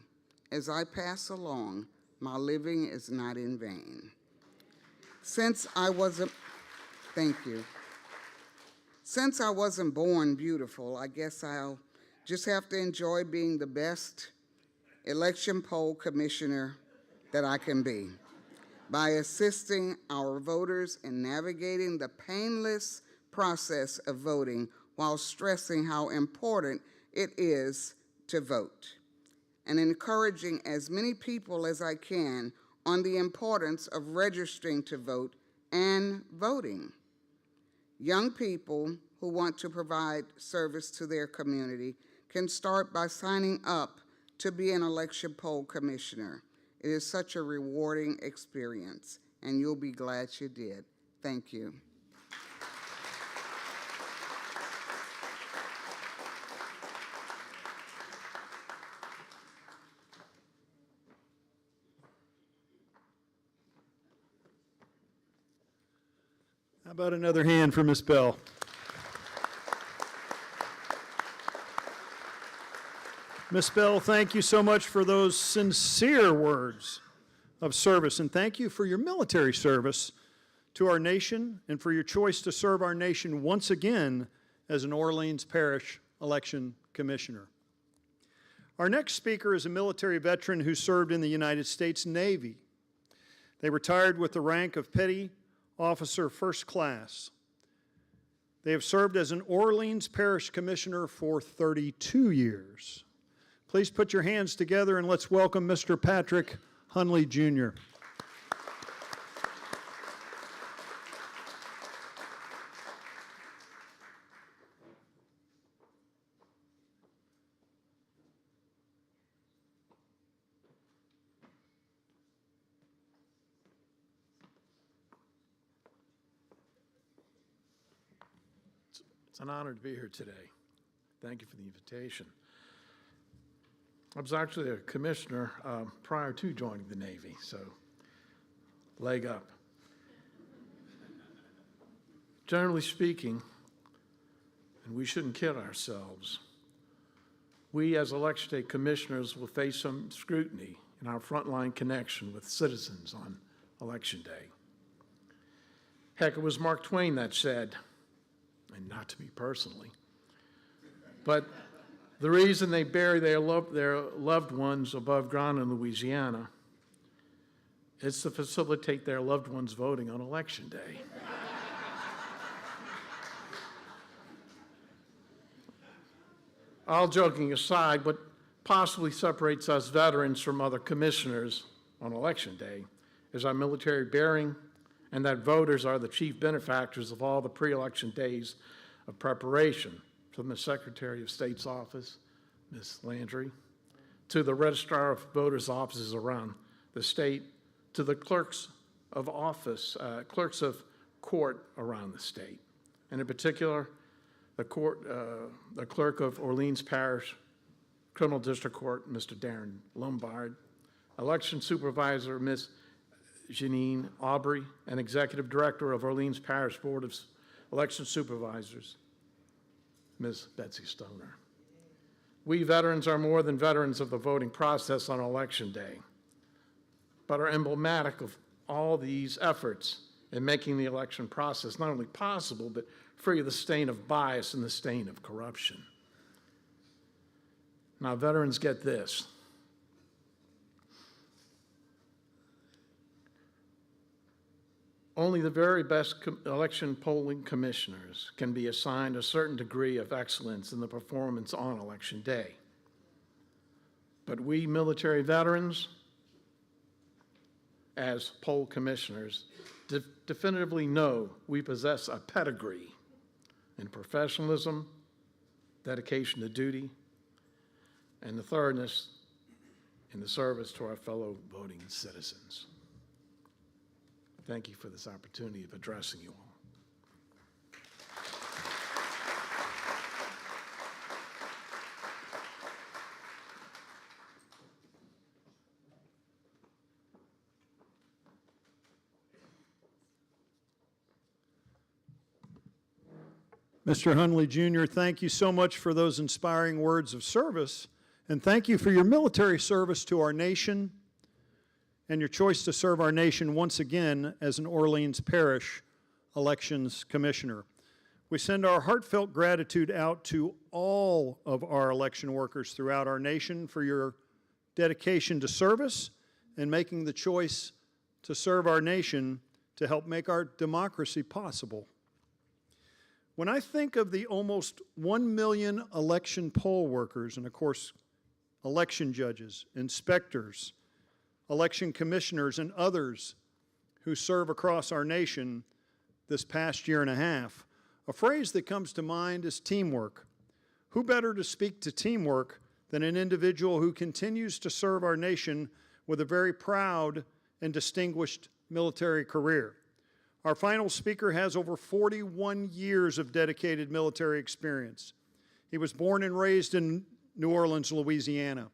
as I pass along, my living is not in vain. Since I wasn't born beautiful, I guess I'll just have to enjoy being the best election poll commissioner that I can be by assisting our voters in navigating the painless process of voting while stressing how important it is to vote and encouraging as many people as I can on the importance of registering to vote and voting. Young people who want to provide service to their community can start by signing up to be an election poll commissioner. It is such a rewarding experience, and you'll be glad you did. Thank you. How about another hand for Ms. Bell? Ms. Bell, thank you so much for those sincere words of service, and thank you for your military service to our nation and for your choice to serve our nation once again as an Orleans Parish Election Commissioner. Our next speaker is a military veteran who served in the United States Navy. They retired with the rank of Petty Officer First Class. They have served as an Orleans Parish Commissioner for 32 years. Please put your hands together and let's welcome Mr. Patrick Hunley, Jr. It's an honor to be here today. Thank you for the invitation. I was actually a commissioner prior to joining the Navy, so leg up. Generally speaking, and we shouldn't kid ourselves, we as election day commissioners will face some scrutiny in our frontline connection with citizens on Election Day. Heck, it was Mark Twain that said, and not to me personally, but the reason they bury their loved ones above ground in Louisiana is to facilitate their loved ones voting on Election Day. All joking aside, what possibly separates us veterans from other commissioners on Election Day is our military bearing, and that voters are the chief benefactors of all the pre-election days of preparation, from the Secretary of State's office, Ms. Landry, to the Registrar of Voters' offices around the state, to the clerks of office, clerks of court around the state, and in particular, the clerk of Orleans Parish Criminal District Court, Mr. Darren Lombard, election supervisor, Ms. Janine Aubrey, and executive director of Orleans Parish Board of Election Supervisors, Ms. Betsy Stoner. We veterans are more than veterans of the voting process on Election Day, but are emblematic of all these efforts in making the election process not only possible, but free of the stain of bias and the stain of corruption. Now, veterans, get this. Only the very best election polling commissioners can be assigned a certain degree of excellence in the performance on Election Day. But we military veterans, as poll commissioners, definitively know we possess a pedigree in professionalism, dedication to duty, and the thoroughness in the service to our fellow voting citizens. Thank you for this opportunity of addressing you all. Mr. Hunley, Jr., thank you so much for those inspiring words of service, and thank you for your military service to our nation and your choice to serve our nation once again as an Orleans Parish Elections Commissioner. We send our heartfelt gratitude out to all of our election workers throughout our nation for your dedication to service and making the choice to serve our nation to help make our democracy possible. When I think of the almost 1 million election poll workers, and of course, election judges, inspectors, election commissioners, and others who serve across our nation this past year and a half, a phrase that comes to mind is teamwork. Who better to speak to teamwork than an individual who continues to serve our nation with a very proud and distinguished military career? Our final speaker has over 41 years of dedicated military experience. He was born and raised in New Orleans, Louisiana.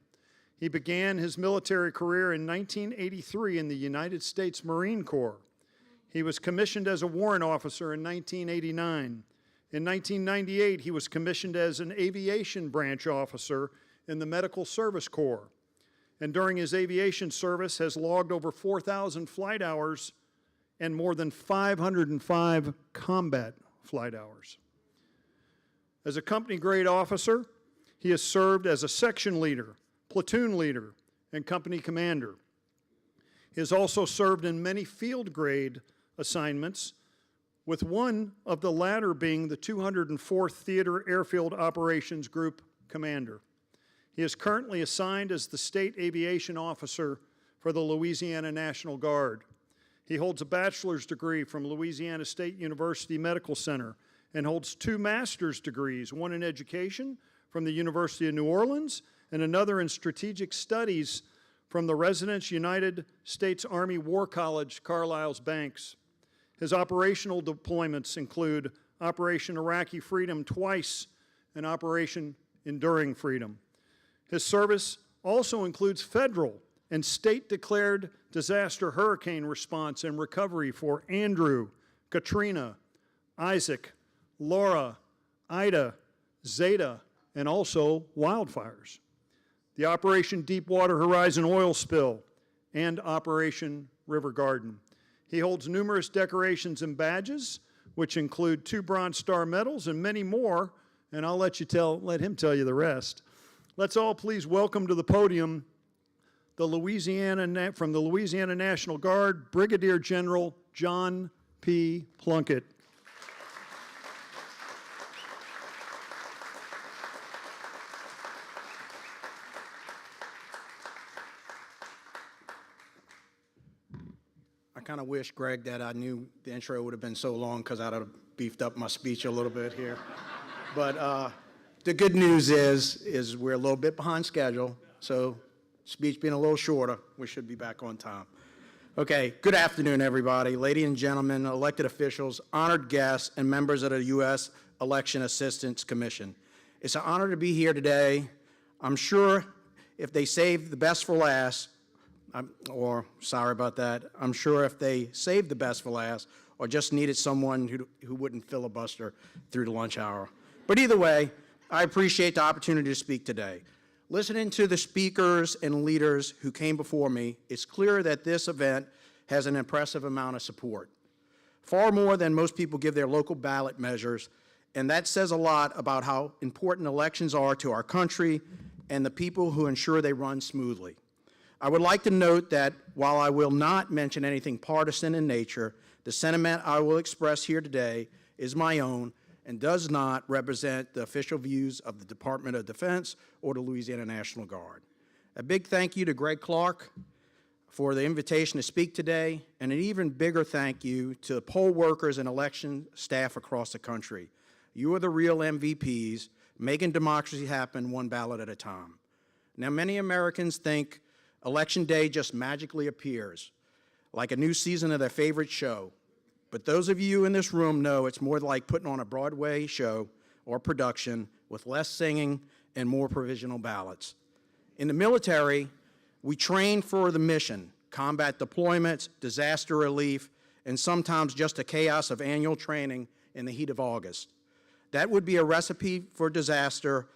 He began his military career in 1983 in the United States Marine Corps. He was commissioned as a warrant officer in 1989. In 1998, he was commissioned as an aviation branch officer in the Medical Service Corps. And during his aviation service has logged over 4,000 flight hours and more than 505 combat flight hours. As a company-grade officer, he has served as a section leader, platoon leader, and company commander. He has also served in many field-grade assignments, with one of the latter being the 204th Theater Airfield Operations Group commander. He is currently assigned as the State Aviation Officer for the Louisiana National Guard. He holds a bachelor's degree from Louisiana State University Medical Center and holds 2 master's degrees, one in education from the University of New Orleans and another in strategic studies from the Residence United States Army War College, Carlisle's Banks. His operational deployments include Operation Iraqi Freedom twice and Operation Enduring Freedom. His service also includes federal and state-declared disaster hurricane response and recovery for Andrew, Katrina, Isaac, Laura, Ida, Zeta, and also wildfires. The Operation Deepwater Horizon oil spill and Operation River Garden. He holds numerous decorations and badges, which include 2 Bronze Star medals and many more, and I'll let him tell you the rest. Let's all please welcome to the podium from the Louisiana National Guard, Brigadier General John P. Plunkett. I kind of wish, Greg, that I knew the intro would have been so long because I'd have beefed up my speech a little bit here. But the good news is we're a little bit behind schedule, so speech being a little shorter, we should be back on time. Okay, good afternoon, everybody. Ladies and gentlemen, elected officials, honored guests, and members of the U.S. Election Assistance Commission. It's an honor to be here today. I'm sure if they saved the best for last, sorry about that, I'm sure if they saved the best for last or just needed someone who wouldn't filibuster through the lunch hour. But either way, I appreciate the opportunity to speak today. Listening to the speakers and leaders who came before me, it's clear that this event has an impressive amount of support, far more than most people give their local ballot measures, and that says a lot about how important elections are to our country and the people who ensure they run smoothly. I would like to note that while I will not mention anything partisan in nature, the sentiment I will express here today is my own and does not represent the official views of the Department of Defense or the Louisiana National Guard. A big thank you to Greg Clark for the invitation to speak today, and an even bigger thank you to the poll workers and election staff across the country. You are the real MVPs, making democracy happen one ballot at a time. Now, many Americans think Election Day just magically appears, like a new season of their favorite show. But those of you in this room know it's more like putting on a Broadway show or production with less singing and more provisional ballots. In the military, we train for the mission, combat deployments, disaster relief, and sometimes just the chaos of annual training in the heat of August. That would be a recipe for disaster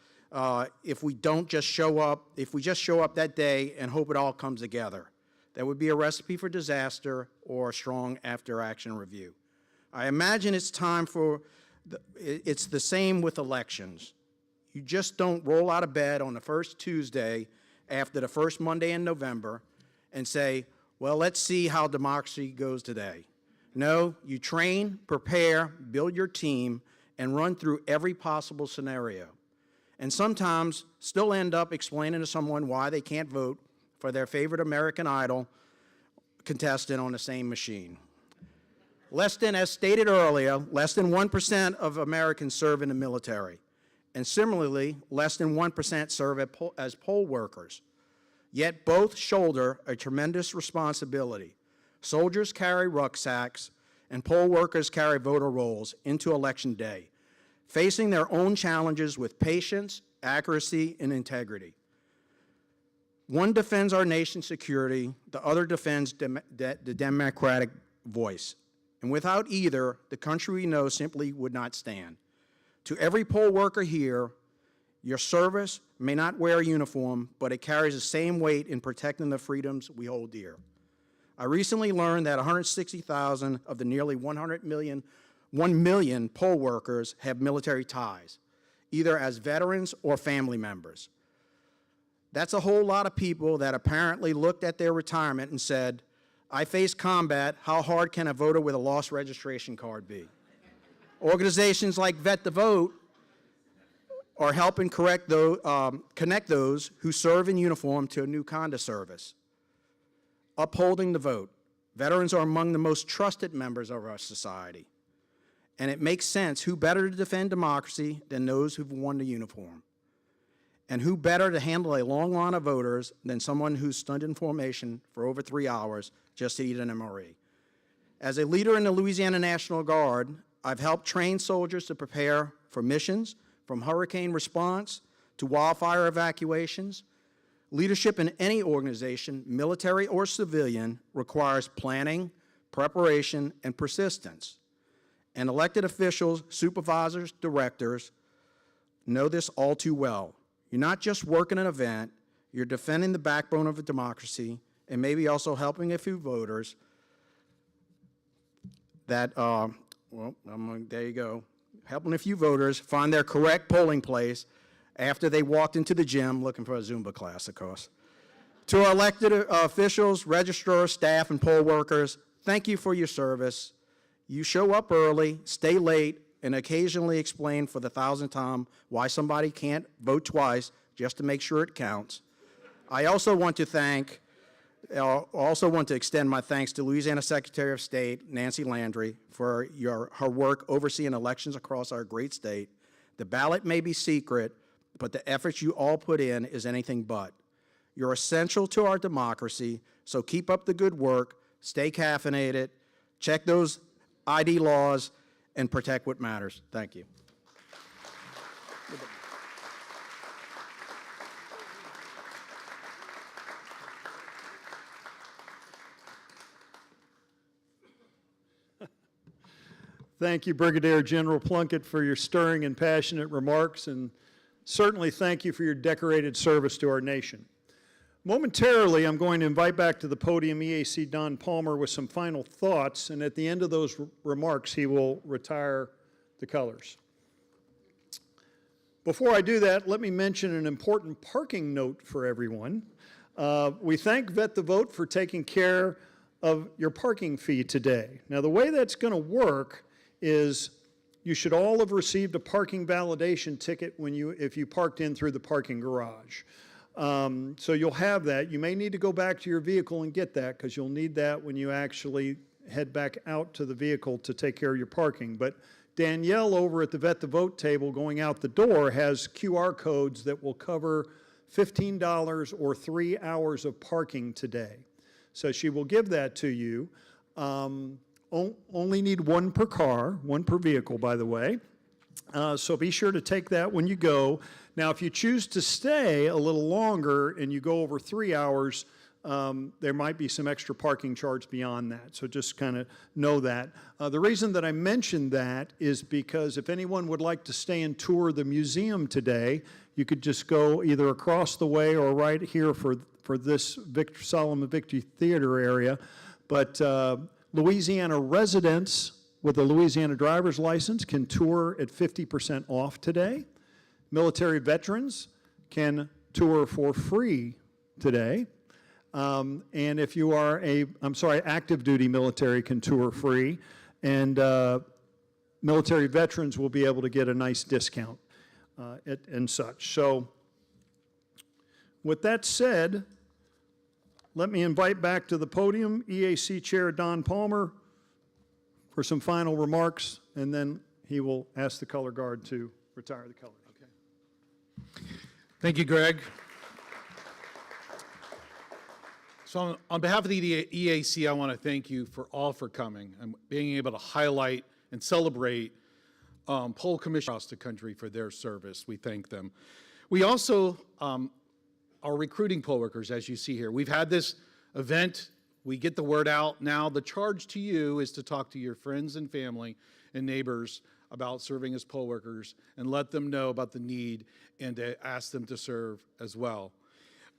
if we just show up that day and hope it all comes together. That would be a recipe for disaster or a strong after-action review. I imagine it's the same with elections. You just don't roll out of bed on the first Tuesday after the first Monday in November and say, well, let's see how democracy goes today. No, you train, prepare, build your team, and run through every possible scenario. And sometimes still end up explaining to someone why they can't vote for their favorite American Idol contestant on the same machine. As stated earlier, less than 1% of Americans serve in the military. And similarly, less than 1% serve as poll workers. Yet both shoulder a tremendous responsibility. Soldiers carry rucksacks, and poll workers carry voter rolls into Election Day, facing their own challenges with patience, accuracy, and integrity. One defends our nation's security, the other defends the democratic voice. And without either, the country we know simply would not stand. To every poll worker here, your service may not wear a uniform, but it carries the same weight in protecting the freedoms we hold dear. I recently learned that 160,000 of the nearly 1 million poll workers have military ties, either as veterans or family members. That's a whole lot of people that apparently looked at their retirement and said, I face combat, how hard can a voter with a lost registration card be? Organizations like Vet the Vote are helping connect those who serve in uniform to a new kind of service. Upholding the vote. Veterans are among the most trusted members of our society. And it makes sense, who better to defend democracy than those who've worn the uniform? And who better to handle a long line of voters than someone who's stood in formation for over 3 hours just to eat an MRE? As a leader in the Louisiana National Guard, I've helped train soldiers to prepare for missions, from hurricane response to wildfire evacuations. Leadership in any organization, military or civilian, requires planning, preparation, and persistence. And elected officials, supervisors, directors know this all too well. You're not just working an event, you're defending the backbone of a democracy, and maybe also helping a few voters that, there you go, helping a few voters find their correct polling place after they walked into the gym looking for a Zumba class, of course. To our elected officials, registrars, staff, and poll workers, thank you for your service. You show up early, stay late, and occasionally explain for the 1,000th time why somebody can't vote twice just to make sure it counts. I also want to extend my thanks to Louisiana Secretary of State Nancy Landry for her work overseeing elections across our great state. The ballot may be secret, but the effort you all put in is anything but. You're essential to our democracy, so keep up the good work, stay caffeinated, check those ID laws, and protect what matters. Thank you. Thank you, Brigadier General Plunkett, for your stirring and passionate remarks, and certainly thank you for your decorated service to our nation. Momentarily, I'm going to invite back to the podium EAC Don Palmer with some final thoughts, and at the end of those remarks, he will retire the colors. Before I do that, let me mention an important parking note for everyone. We thank Vet the Vote for taking care of your parking fee today. Now, the way that's going to work is you should all have received a parking validation ticket if you parked in through the parking garage. So you'll have that. You may need to go back to your vehicle and get that, because you'll need that when you actually head back out to the vehicle to take care of your parking. But Danielle over at the Vet the Vote table going out the door has QR codes that will cover $15 or 3 hours of parking today. So she will give that to you. Only need one per car, one per vehicle, by the way. So be sure to take that when you go. Now, if you choose to stay a little longer and you go over 3 hours, there might be some extra parking charge beyond that. So just kind of know that. The reason that I mentioned that is because if anyone would like to stay and tour the museum today, you could just go either across the way or right here for this Solomon Victory Theater area. But Louisiana residents with a Louisiana driver's license can tour at 50% off today. Military veterans can tour for free today. And if you are active duty military can tour free. And military veterans will be able to get a nice discount and such. So with that said, let me invite back to the podium EAC Chair Don Palmer for some final remarks, and then he will ask the color guard to retire the colors. Thank you, Greg. So on behalf of the EAC, I want to thank you for coming and being able to highlight and celebrate poll commissioners across the country for their service. We thank them. We also are recruiting poll workers, as you see here. We've had this event. We get the word out. Now the charge to you is to talk to your friends and family and neighbors about serving as poll workers and let them know about the need and to ask them to serve as well.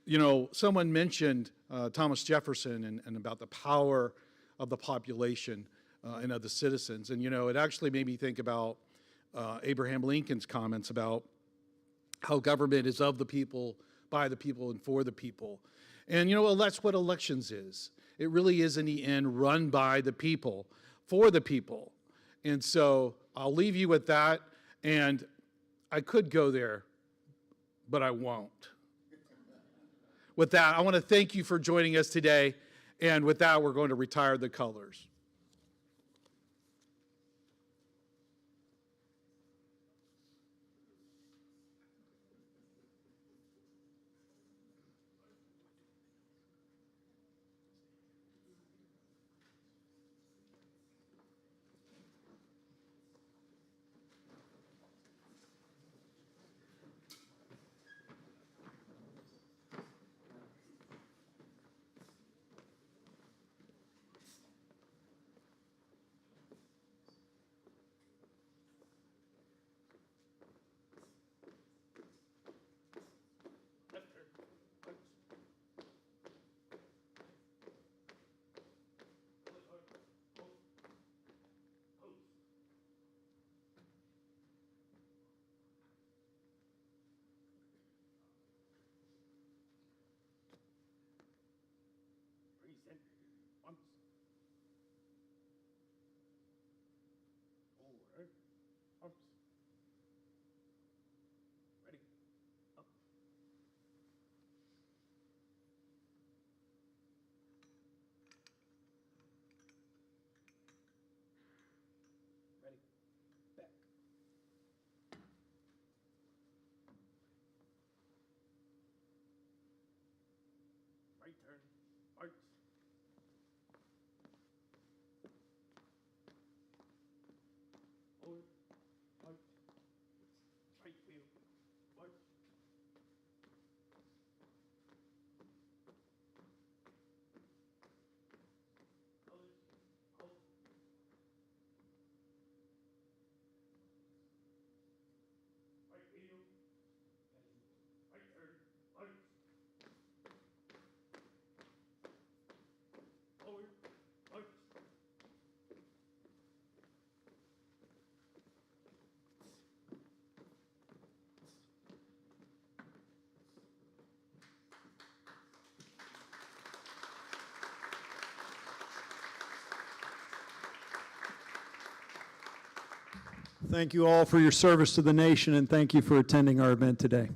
You know, someone mentioned Thomas Jefferson and about the power of the population and of the citizens. And, you know, it actually made me think about Abraham Lincoln's comments about how government is of the people, by the people, and for the people. And, you know, that's what elections is. It really is, in the end, run by the people, for the people. And so I'll leave you with that. And I could go there, but I won't. With that, I want to thank you for joining us today. And with that, we're going to retire the colors. Thank you all for your service to the nation, and thank you for attending our event today.